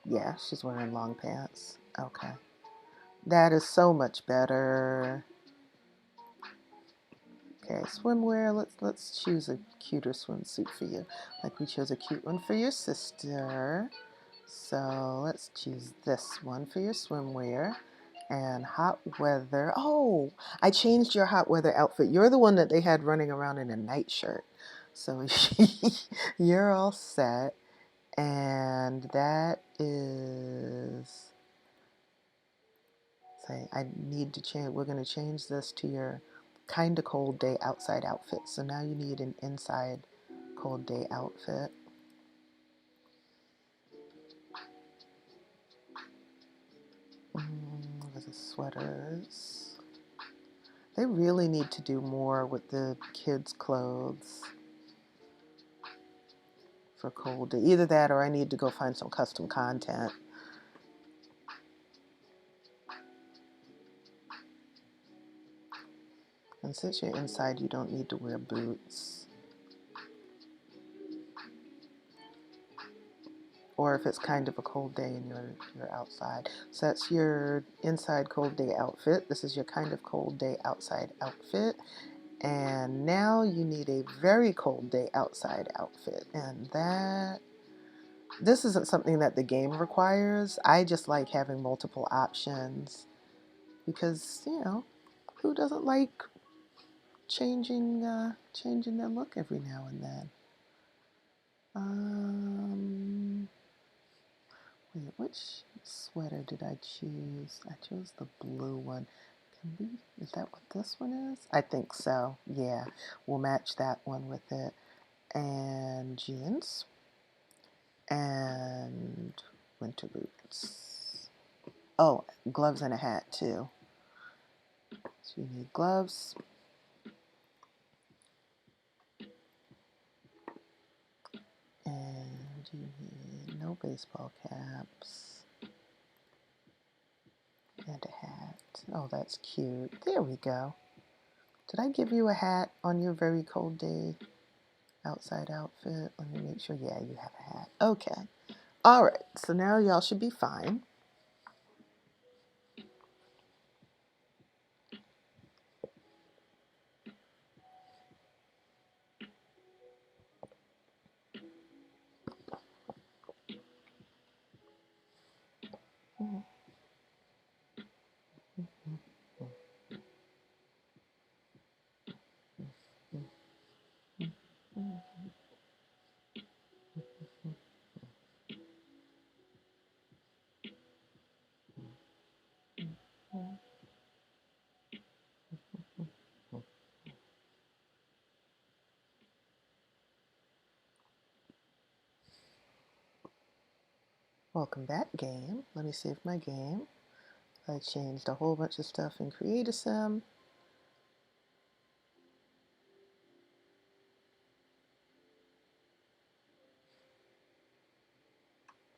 Yeah, she's wearing long pants. Okay. That is so much better. Okay, swimwear. Let's choose a cuter swimsuit for you. Like we chose a cute one for your sister. So let's choose this one for your swimwear. And hot weather. Oh, I changed your hot weather outfit. You're the one that they had running around in a nightshirt. So you're all set. And that is, say, I need to change, we're going to change this to your kind of cold day outside outfit. So now you need an inside cold day outfit. The sweaters. They really need to do more with the kids' clothes for cold day. Either that or I need to go find some custom content. And since you're inside, you don't need to wear boots. Or if it's kind of a cold day and you're outside. So that's your inside cold day outfit. This is your kind of cold day outside outfit. And now you need a very cold day outside outfit. And this isn't something that the game requires. I just like having multiple options because, who doesn't like changing their look every now and then? Wait, which sweater did I choose? I chose the blue one. Is that what this one is? I think so. Yeah, we'll match that one with it. And jeans. And winter boots. Oh, gloves and a hat too. So you need gloves. And you need no baseball caps. And a hat. Oh, that's cute. There we go. Did I give you a hat on your very cold day outside outfit? Let me make sure. Yeah, you have a hat. Okay. All right. So now y'all should be fine. Welcome back, game. Let me save my game. I changed a whole bunch of stuff in Create-A-Sim.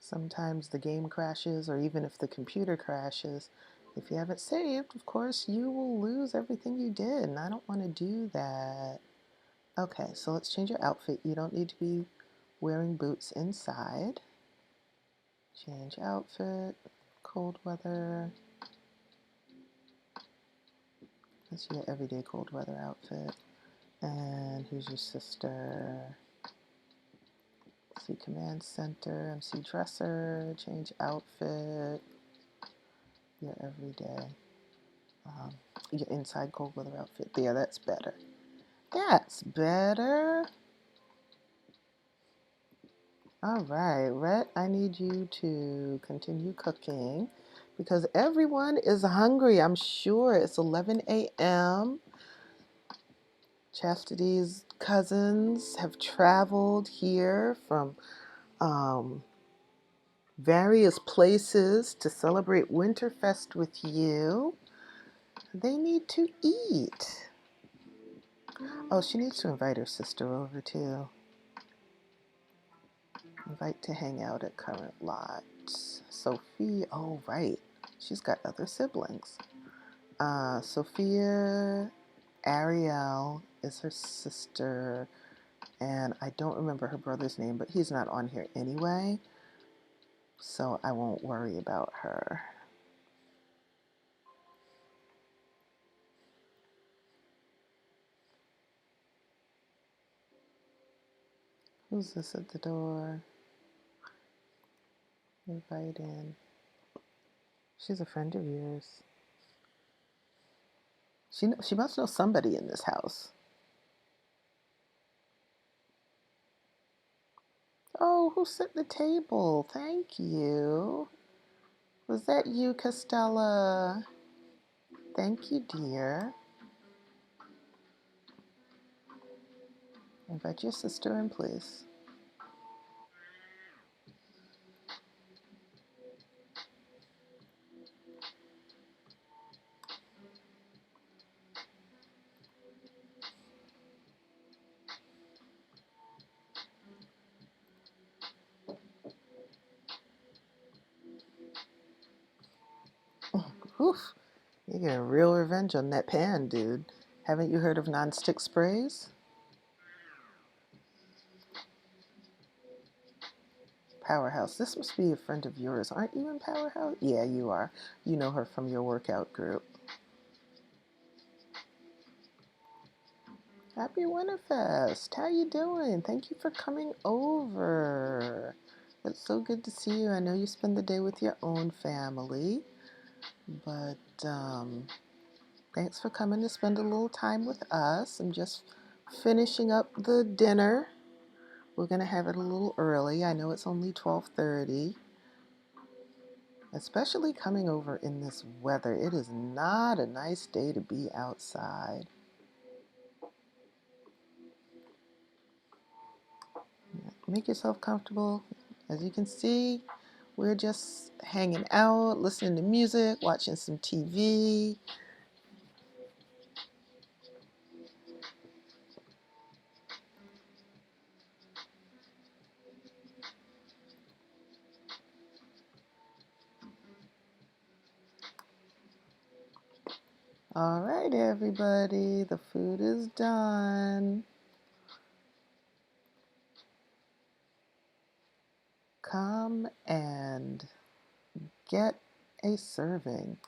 Sometimes the game crashes, or even if the computer crashes, if you haven't saved, of course, you will lose everything you did, and I don't want to do that. Okay, so let's change your outfit. You don't need to be wearing boots inside. Change outfit, cold weather. That's your everyday cold weather outfit. And here's your sister. MC Command Center, MC Dresser, change outfit, your everyday, your inside cold weather outfit. There, that's better. That's better. All right, Rhett, I need you to continue cooking because everyone is hungry. I'm sure it's 11 a.m. Chastity's cousins have traveled here from various places to celebrate Winterfest with you. They need to eat. Oh, she needs to invite her sister over too. Invite to hang out at current lot. Sophie, oh right, she's got other siblings. Sophia Ariel is her sister, and I don't remember her brother's name, but he's not on here anyway, so I won't worry about her. Who's this at the door? Invite in. She's a friend of yours. She must know somebody in this house. Oh, who set the table? Thank you. Was that you, Costella? Thank you, dear. Invite your sister in, please. Oof, you're getting real revenge on that pan, dude. Haven't you heard of non-stick sprays? Powerhouse. This must be a friend of yours. Aren't you in Powerhouse? Yeah, you are. You know her from your workout group. Happy Winterfest. How you doing? Thank you for coming over. It's so good to see you. I know you spend the day with your own family, but thanks for coming to spend a little time with us. I'm just finishing up the dinner. We're going to have it a little early. I know it's only 12:30. Especially coming over in this weather. It is not a nice day to be outside. Make yourself comfortable. As you can see, we're just hanging out, listening to music, watching some TV. All right, everybody, the food is done. Come and get a serving.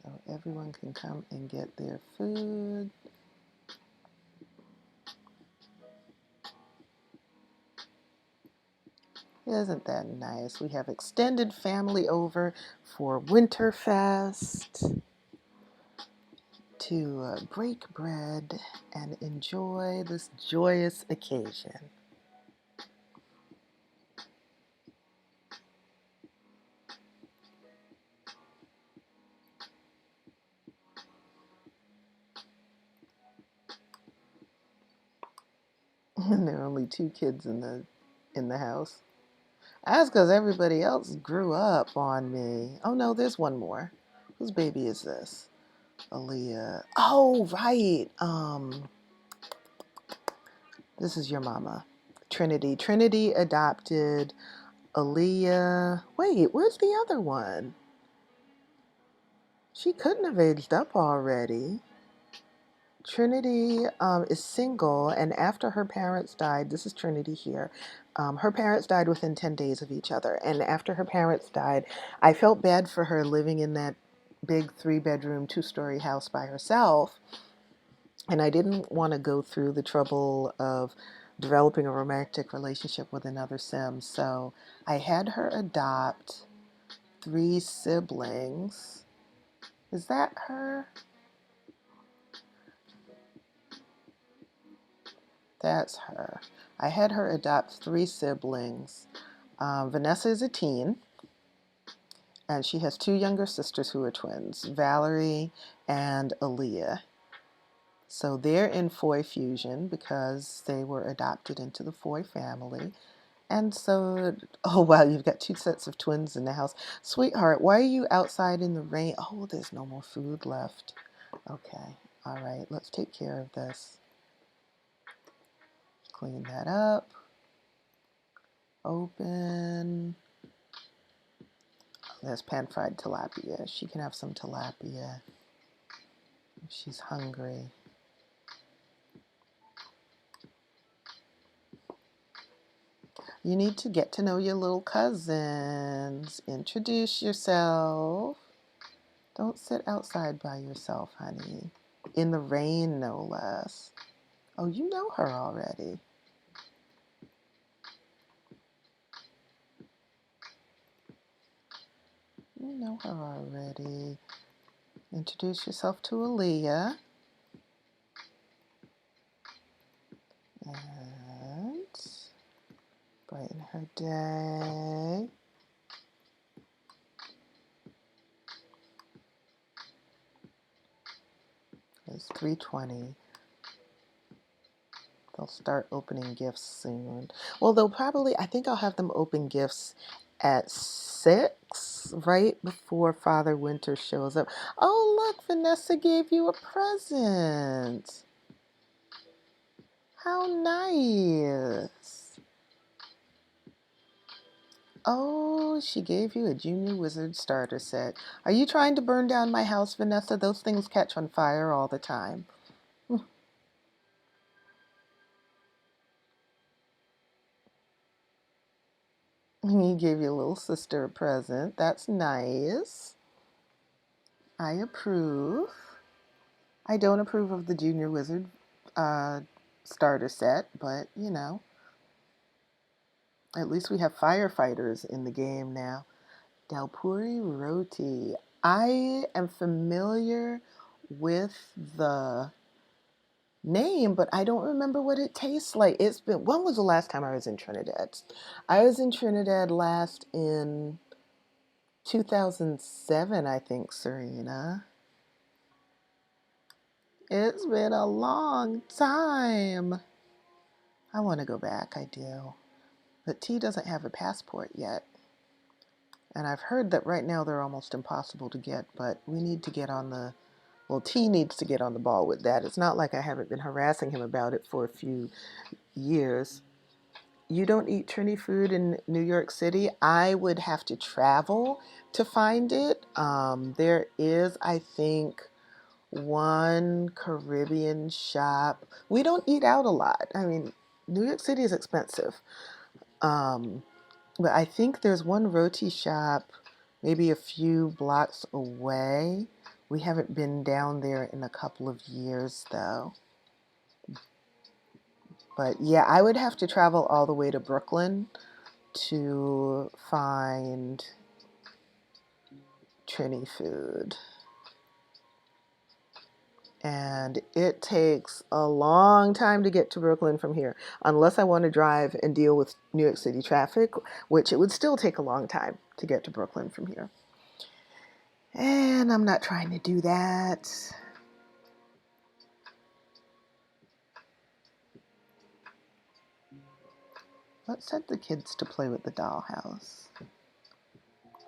So everyone can come and get their food. Isn't that nice? We have extended family over for Winterfest to break bread and enjoy this joyous occasion. And there are only 2 kids in the house. That's because everybody else grew up on me. Oh no, there's one more. Whose baby is this? Aaliyah. Oh right. This is your mama, Trinity. Trinity adopted Aaliyah. Wait, where's the other one? She couldn't have aged up already. Trinity is single, and after her parents died, this is Trinity here. Her parents died within 10 days of each other, and after her parents died, I felt bad for her living in that big 3-bedroom, 2-story house by herself, and I didn't want to go through the trouble of developing a romantic relationship with another Sim, so I had her adopt 3 siblings. Is that her? That's her. I had her adopt 3 siblings. Vanessa is a teen, and she has 2 younger sisters who are twins, Valerie and Aaliyah. So they're in Foy fusion because they were adopted into the Foy family. And so, oh wow, you've got 2 sets of twins in the house. Sweetheart, why are you outside in the rain? Oh, there's no more food left. Okay, all right, let's take care of this. Clean that up. Open. There's pan-fried tilapia. She can have some tilapia if she's hungry. You need to get to know your little cousins. Introduce yourself. Don't sit outside by yourself, honey. In the rain, no less. Oh, you know her already. You know her already. Introduce yourself to Aaliyah. And brighten her day. It's 3:20. They'll start opening gifts soon. Well, I think I'll have them open gifts at 6, right before Father Winter shows up. Oh, look, Vanessa gave you a present. How nice. Oh, she gave you a Junior Wizard starter set. Are you trying to burn down my house, Vanessa? Those things catch on fire all the time. He gave your little sister a present. That's nice. I approve. I don't approve of the Junior Wizard uh, starter set, but at least we have firefighters in the game now. Dalpuri Roti. I am familiar with the name, but I don't remember what it tastes like. When was the last time I was in Trinidad? I was in Trinidad last in 2007, I think, Serena. It's been a long time. I want to go back, I do. But T doesn't have a passport yet. And I've heard that right now they're almost impossible to get, but we need to get on the, well, T needs to get on the ball with that. It's not like I haven't been harassing him about it for a few years. You don't eat Trini food in New York City? I would have to travel to find it. There is, I think, one Caribbean shop. We don't eat out a lot. I mean, New York City is expensive. But I think there's one roti shop maybe a few blocks away. We haven't been down there in a couple of years though. But yeah, I would have to travel all the way to Brooklyn to find Trini food. And it takes a long time to get to Brooklyn from here, unless I want to drive and deal with New York City traffic, which it would still take a long time to get to Brooklyn from here. And I'm not trying to do that. Let's set the kids to play with the dollhouse.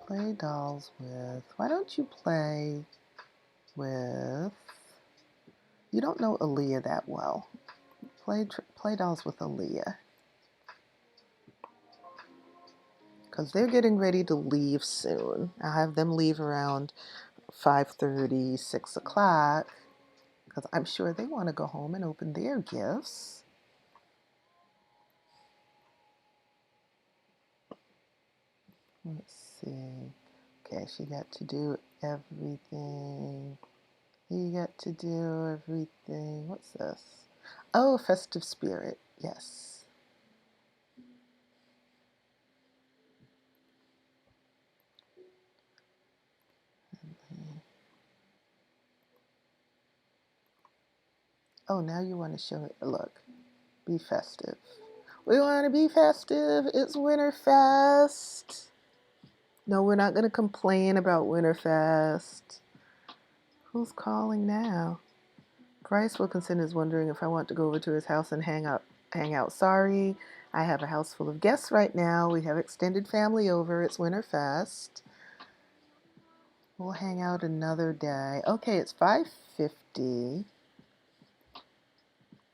Play dolls with... Why don't you play with... You don't know Aaliyah that well. Play dolls with Aaliyah. Because they're getting ready to leave soon. I'll have them leave around 5:30, 6 o'clock. Because I'm sure they want to go home and open their gifts. Let's see. Okay, she got to do everything. You got to do everything. What's this? Oh, festive spirit. Yes. Oh, now you want to show it. Look, be festive. We want to be festive. It's Winterfest. No, we're not going to complain about Winterfest. Who's calling now? Bryce Wilkinson is wondering if I want to go over to his house and hang out. Sorry, I have a house full of guests right now. We have extended family over. It's Winterfest. We'll hang out another day. Okay, it's 5:50.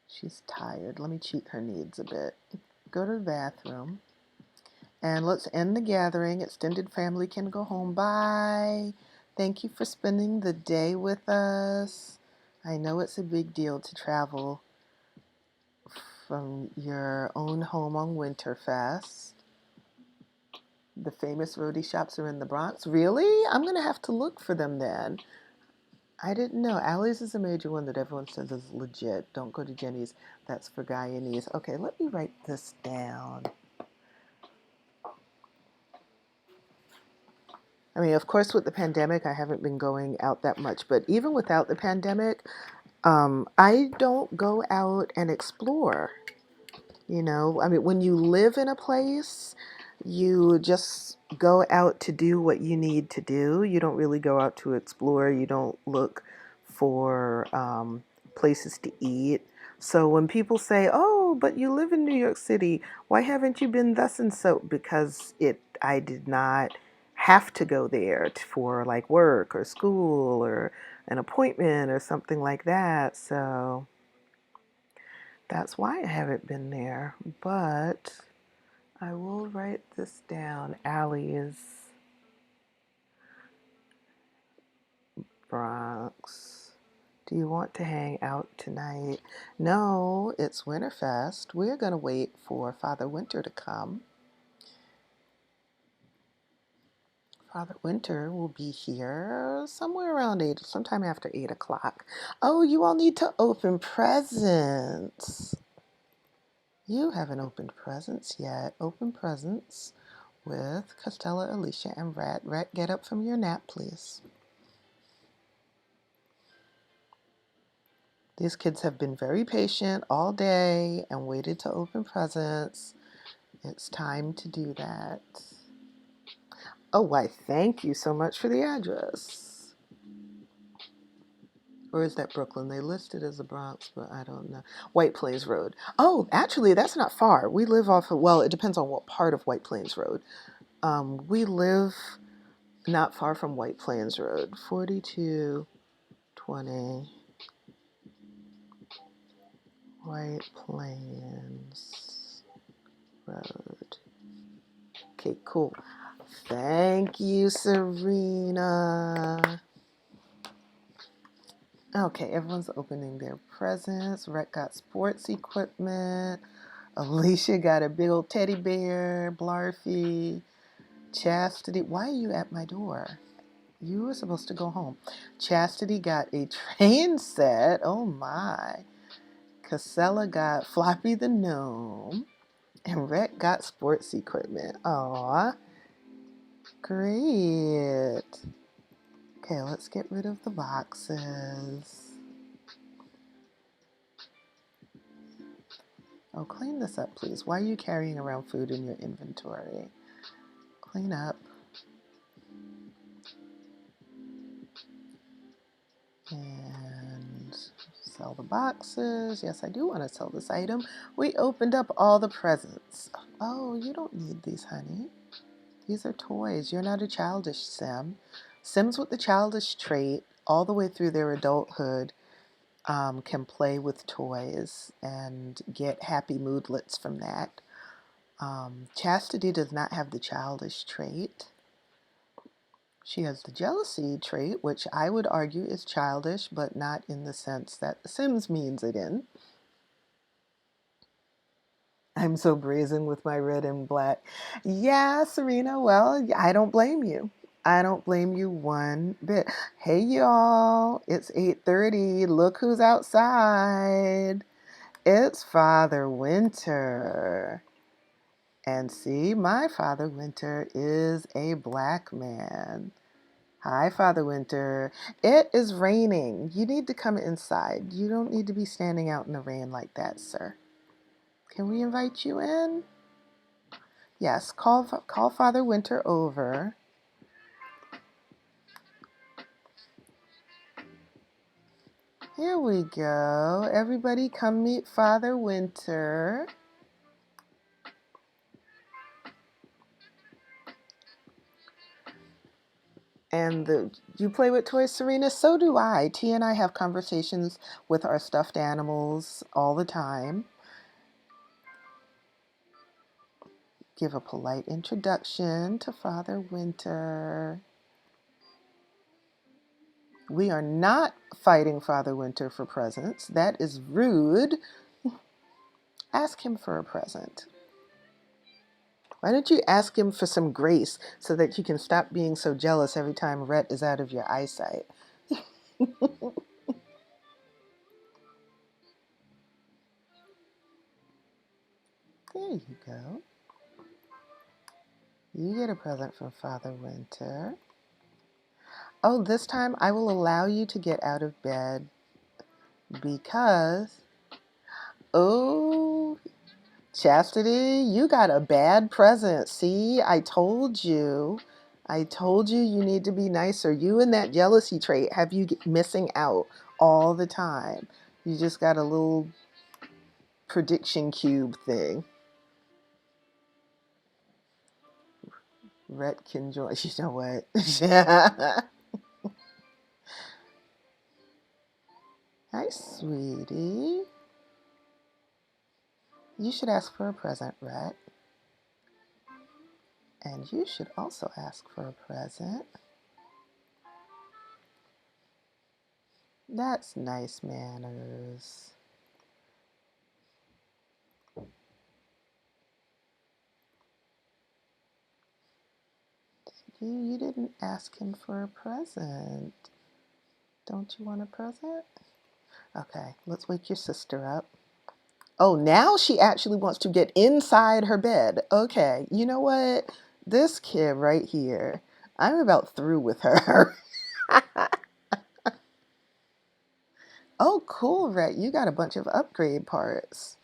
She's tired. Let me cheat her needs a bit. Go to the bathroom. And let's end the gathering. Extended family can go home. Bye. Thank you for spending the day with us. I know it's a big deal to travel from your own home on Winterfest. The famous roadie shops are in the Bronx. Really? I'm going to have to look for them then. I didn't know. Allie's is a major one that everyone says is legit. Don't go to Jenny's. That's for Guyanese. Okay, let me write this down. I mean, of course, with the pandemic, I haven't been going out that much. But even without the pandemic, I don't go out and explore. You know, I mean, when you live in a place, you just go out to do what you need to do. You don't really go out to explore. You don't look for places to eat. So when people say, "Oh, but you live in New York City, why haven't you been thus and so?" Because I did not have to go there for like work or school or an appointment or something like that. So that's why I haven't been there. But I will write this down. Allie is Bronx. Do you want to hang out tonight? No, it's Winterfest. We're going to wait for Father Winter to come. Father Winter will be here somewhere around 8, sometime after 8 o'clock. Oh, you all need to open presents. You haven't opened presents yet. Open presents with Costella, Alicia, and Rhett. Rhett, get up from your nap, please. These kids have been very patient all day and waited to open presents. It's time to do that. Oh, why, thank you so much for the address. Or is that Brooklyn? They listed as the Bronx, but I don't know. White Plains Road. Oh, actually, that's not far. We live off of, well, it depends on what part of White Plains Road. We live not far from White Plains Road, 4220 White Plains Road. Okay, cool. Thank you, Serena. Okay, everyone's opening their presents. Rhett got sports equipment. Alicia got a big old teddy bear. Blarfy. Chastity. Why are you at my door? You were supposed to go home. Chastity got a train set. Oh my. Casella got Floppy the Gnome. And Rhett got sports equipment. Aw. Great. Okay, let's get rid of the boxes. Oh, clean this up, please. Why are you carrying around food in your inventory? Clean up. And sell the boxes. Yes, I do want to sell this item. We opened up all the presents. Oh, you don't need these, honey. These are toys. You're not a childish Sim. Sims with the childish trait all the way through their adulthood can play with toys and get happy moodlets from that. Chastity does not have the childish trait. She has the jealousy trait, which I would argue is childish, but not in the sense that The Sims means it in. I'm so brazen with my red and black. Yeah, Serena, well, I don't blame you. I don't blame you one bit. Hey, y'all, it's 8:30. Look who's outside. It's Father Winter. And see, my Father Winter is a black man. Hi, Father Winter. It is raining. You need to come inside. You don't need to be standing out in the rain like that, sir. Can we invite you in? Yes, call Father Winter over. Here we go. Everybody come meet Father Winter. And you play with toys, Serena? So do I. T and I have conversations with our stuffed animals all the time. Give a polite introduction to Father Winter. We are not fighting Father Winter for presents. That is rude. Ask him for a present. Why don't you ask him for some grace so that you can stop being so jealous every time Rhett is out of your eyesight? There you go. You get a present from Father Winter. Oh, this time I will allow you to get out of bed because, oh, Chastity, you got a bad present. See, I told you. I told you you need to be nicer. You and that jealousy trait have you missing out all the time. You just got a little prediction cube thing. Rhett can join. You know what? Hi, sweetie. You should ask for a present, Rhett. And you should also ask for a present. That's nice manners. You didn't ask him for a present. Don't you want a present? Okay, let's wake your sister up. Oh, now she actually wants to get inside her bed. Okay, you know what? This kid right here, I'm about through with her. Oh, cool, Rhett. You got a bunch of upgrade parts.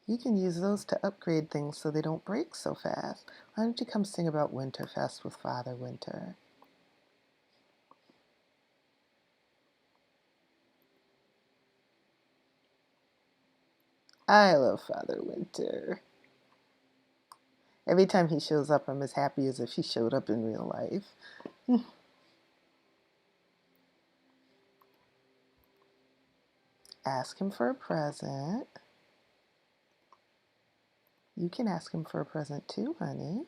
You can use those to upgrade things so they don't break so fast. Why don't you come sing about Winterfest with Father Winter? I love Father Winter. Every time he shows up, I'm as happy as if he showed up in real life. Ask him for a present. You can ask him for a present too, honey.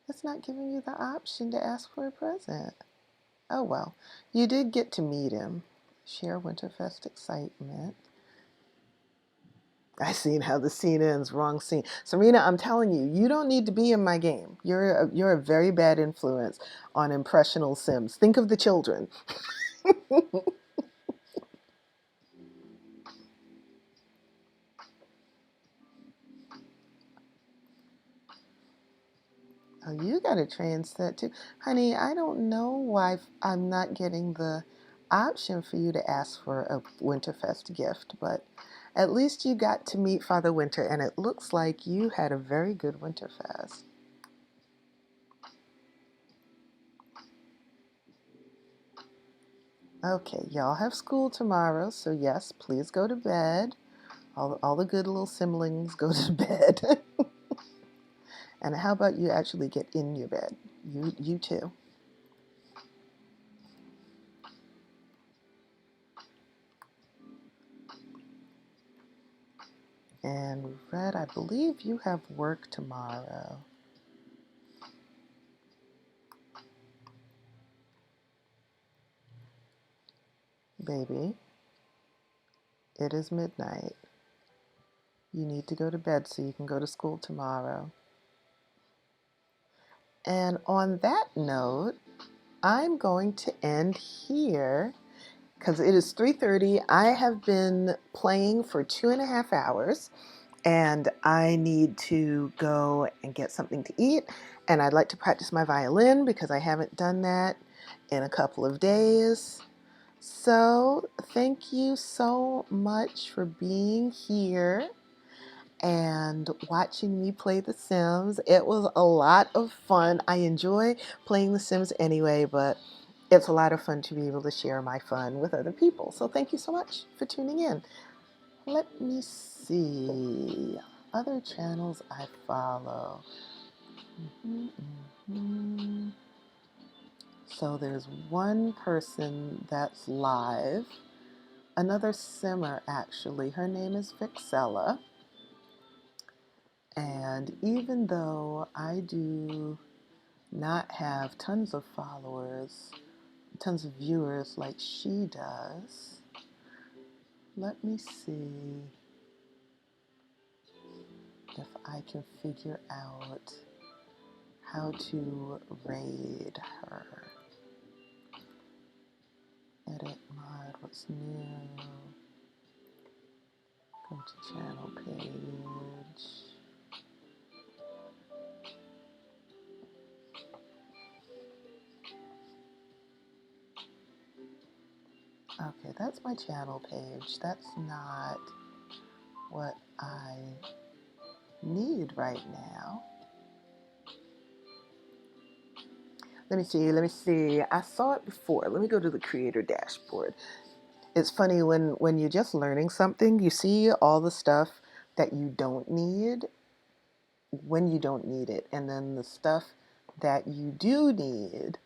It's not giving you the option to ask for a present. Oh well, you did get to meet him. Share Winterfest excitement. I seen how the scene ends. Wrong scene. Serena, I'm telling you, you don't need to be in my game. You're a very bad influence on impressional Sims. Think of the children. Oh, you got a train set too. Honey, I don't know why I'm not getting the option for you to ask for a Winterfest gift, but at least you got to meet Father Winter, and it looks like you had a very good Winterfest. Okay, y'all have school tomorrow, so yes, please go to bed. All the good little simlings go to bed. And how about you actually get in your bed? You too. And Red, I believe you have work tomorrow. Baby, it is midnight. You need to go to bed so you can go to school tomorrow. And on that note, I'm going to end here because it is 3:30. I have been playing for 2.5 hours and I need to go and get something to eat. And I'd like to practice my violin because I haven't done that in a couple of days. So thank you so much for being here and watching me play The Sims. It was a lot of fun. I enjoy playing The Sims anyway, but it's a lot of fun to be able to share my fun with other people. So thank you so much for tuning in. Let me see other channels I follow. So there's one person that's live, another simmer actually. Her name is Vixella. And even though I do not have tons of followers, tons of viewers like she does, let me see if I can figure out how to raid her. Edit mod, what's new? Go to channel page. Okay, Okay, that's my channel page. That's not what I need right now. Let me see. I saw it before. Let me go to the creator dashboard. It's funny when you're just learning something, you see all the stuff that you don't need when you don't need it. And then the stuff that you do need,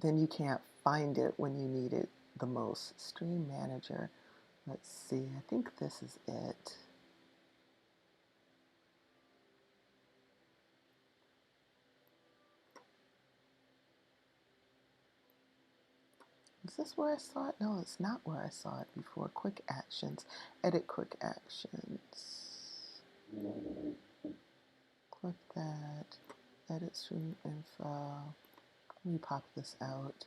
then you can't find it when you need it the most. Stream Manager. Let's see. I think this is it. Is this where I saw it? No, it's not where I saw it before. Quick actions. Edit quick actions. Click that. Edit stream info. Let me pop this out.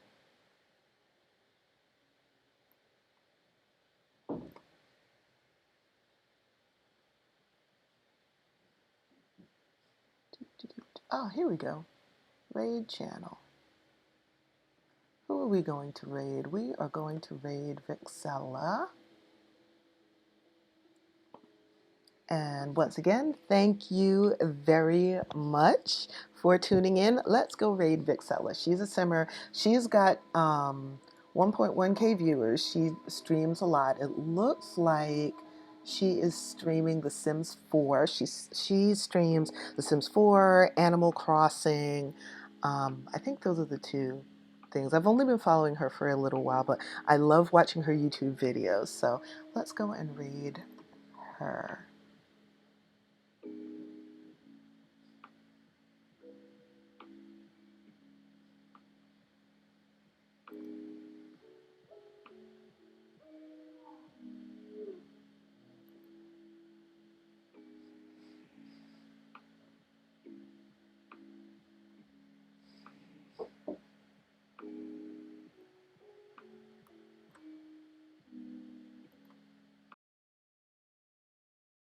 Oh, here we go. Raid channel. Who are we going to raid? We are going to raid Vixella. And once again, thank you very much for tuning in. Let's go raid Vixella. She's a simmer. She's got 1.1K viewers. She streams a lot. It looks like she is streaming The Sims 4. She streams The Sims 4, Animal Crossing. I think those are the two things. I've only been following her for a little while, but I love watching her YouTube videos. So let's go and raid her.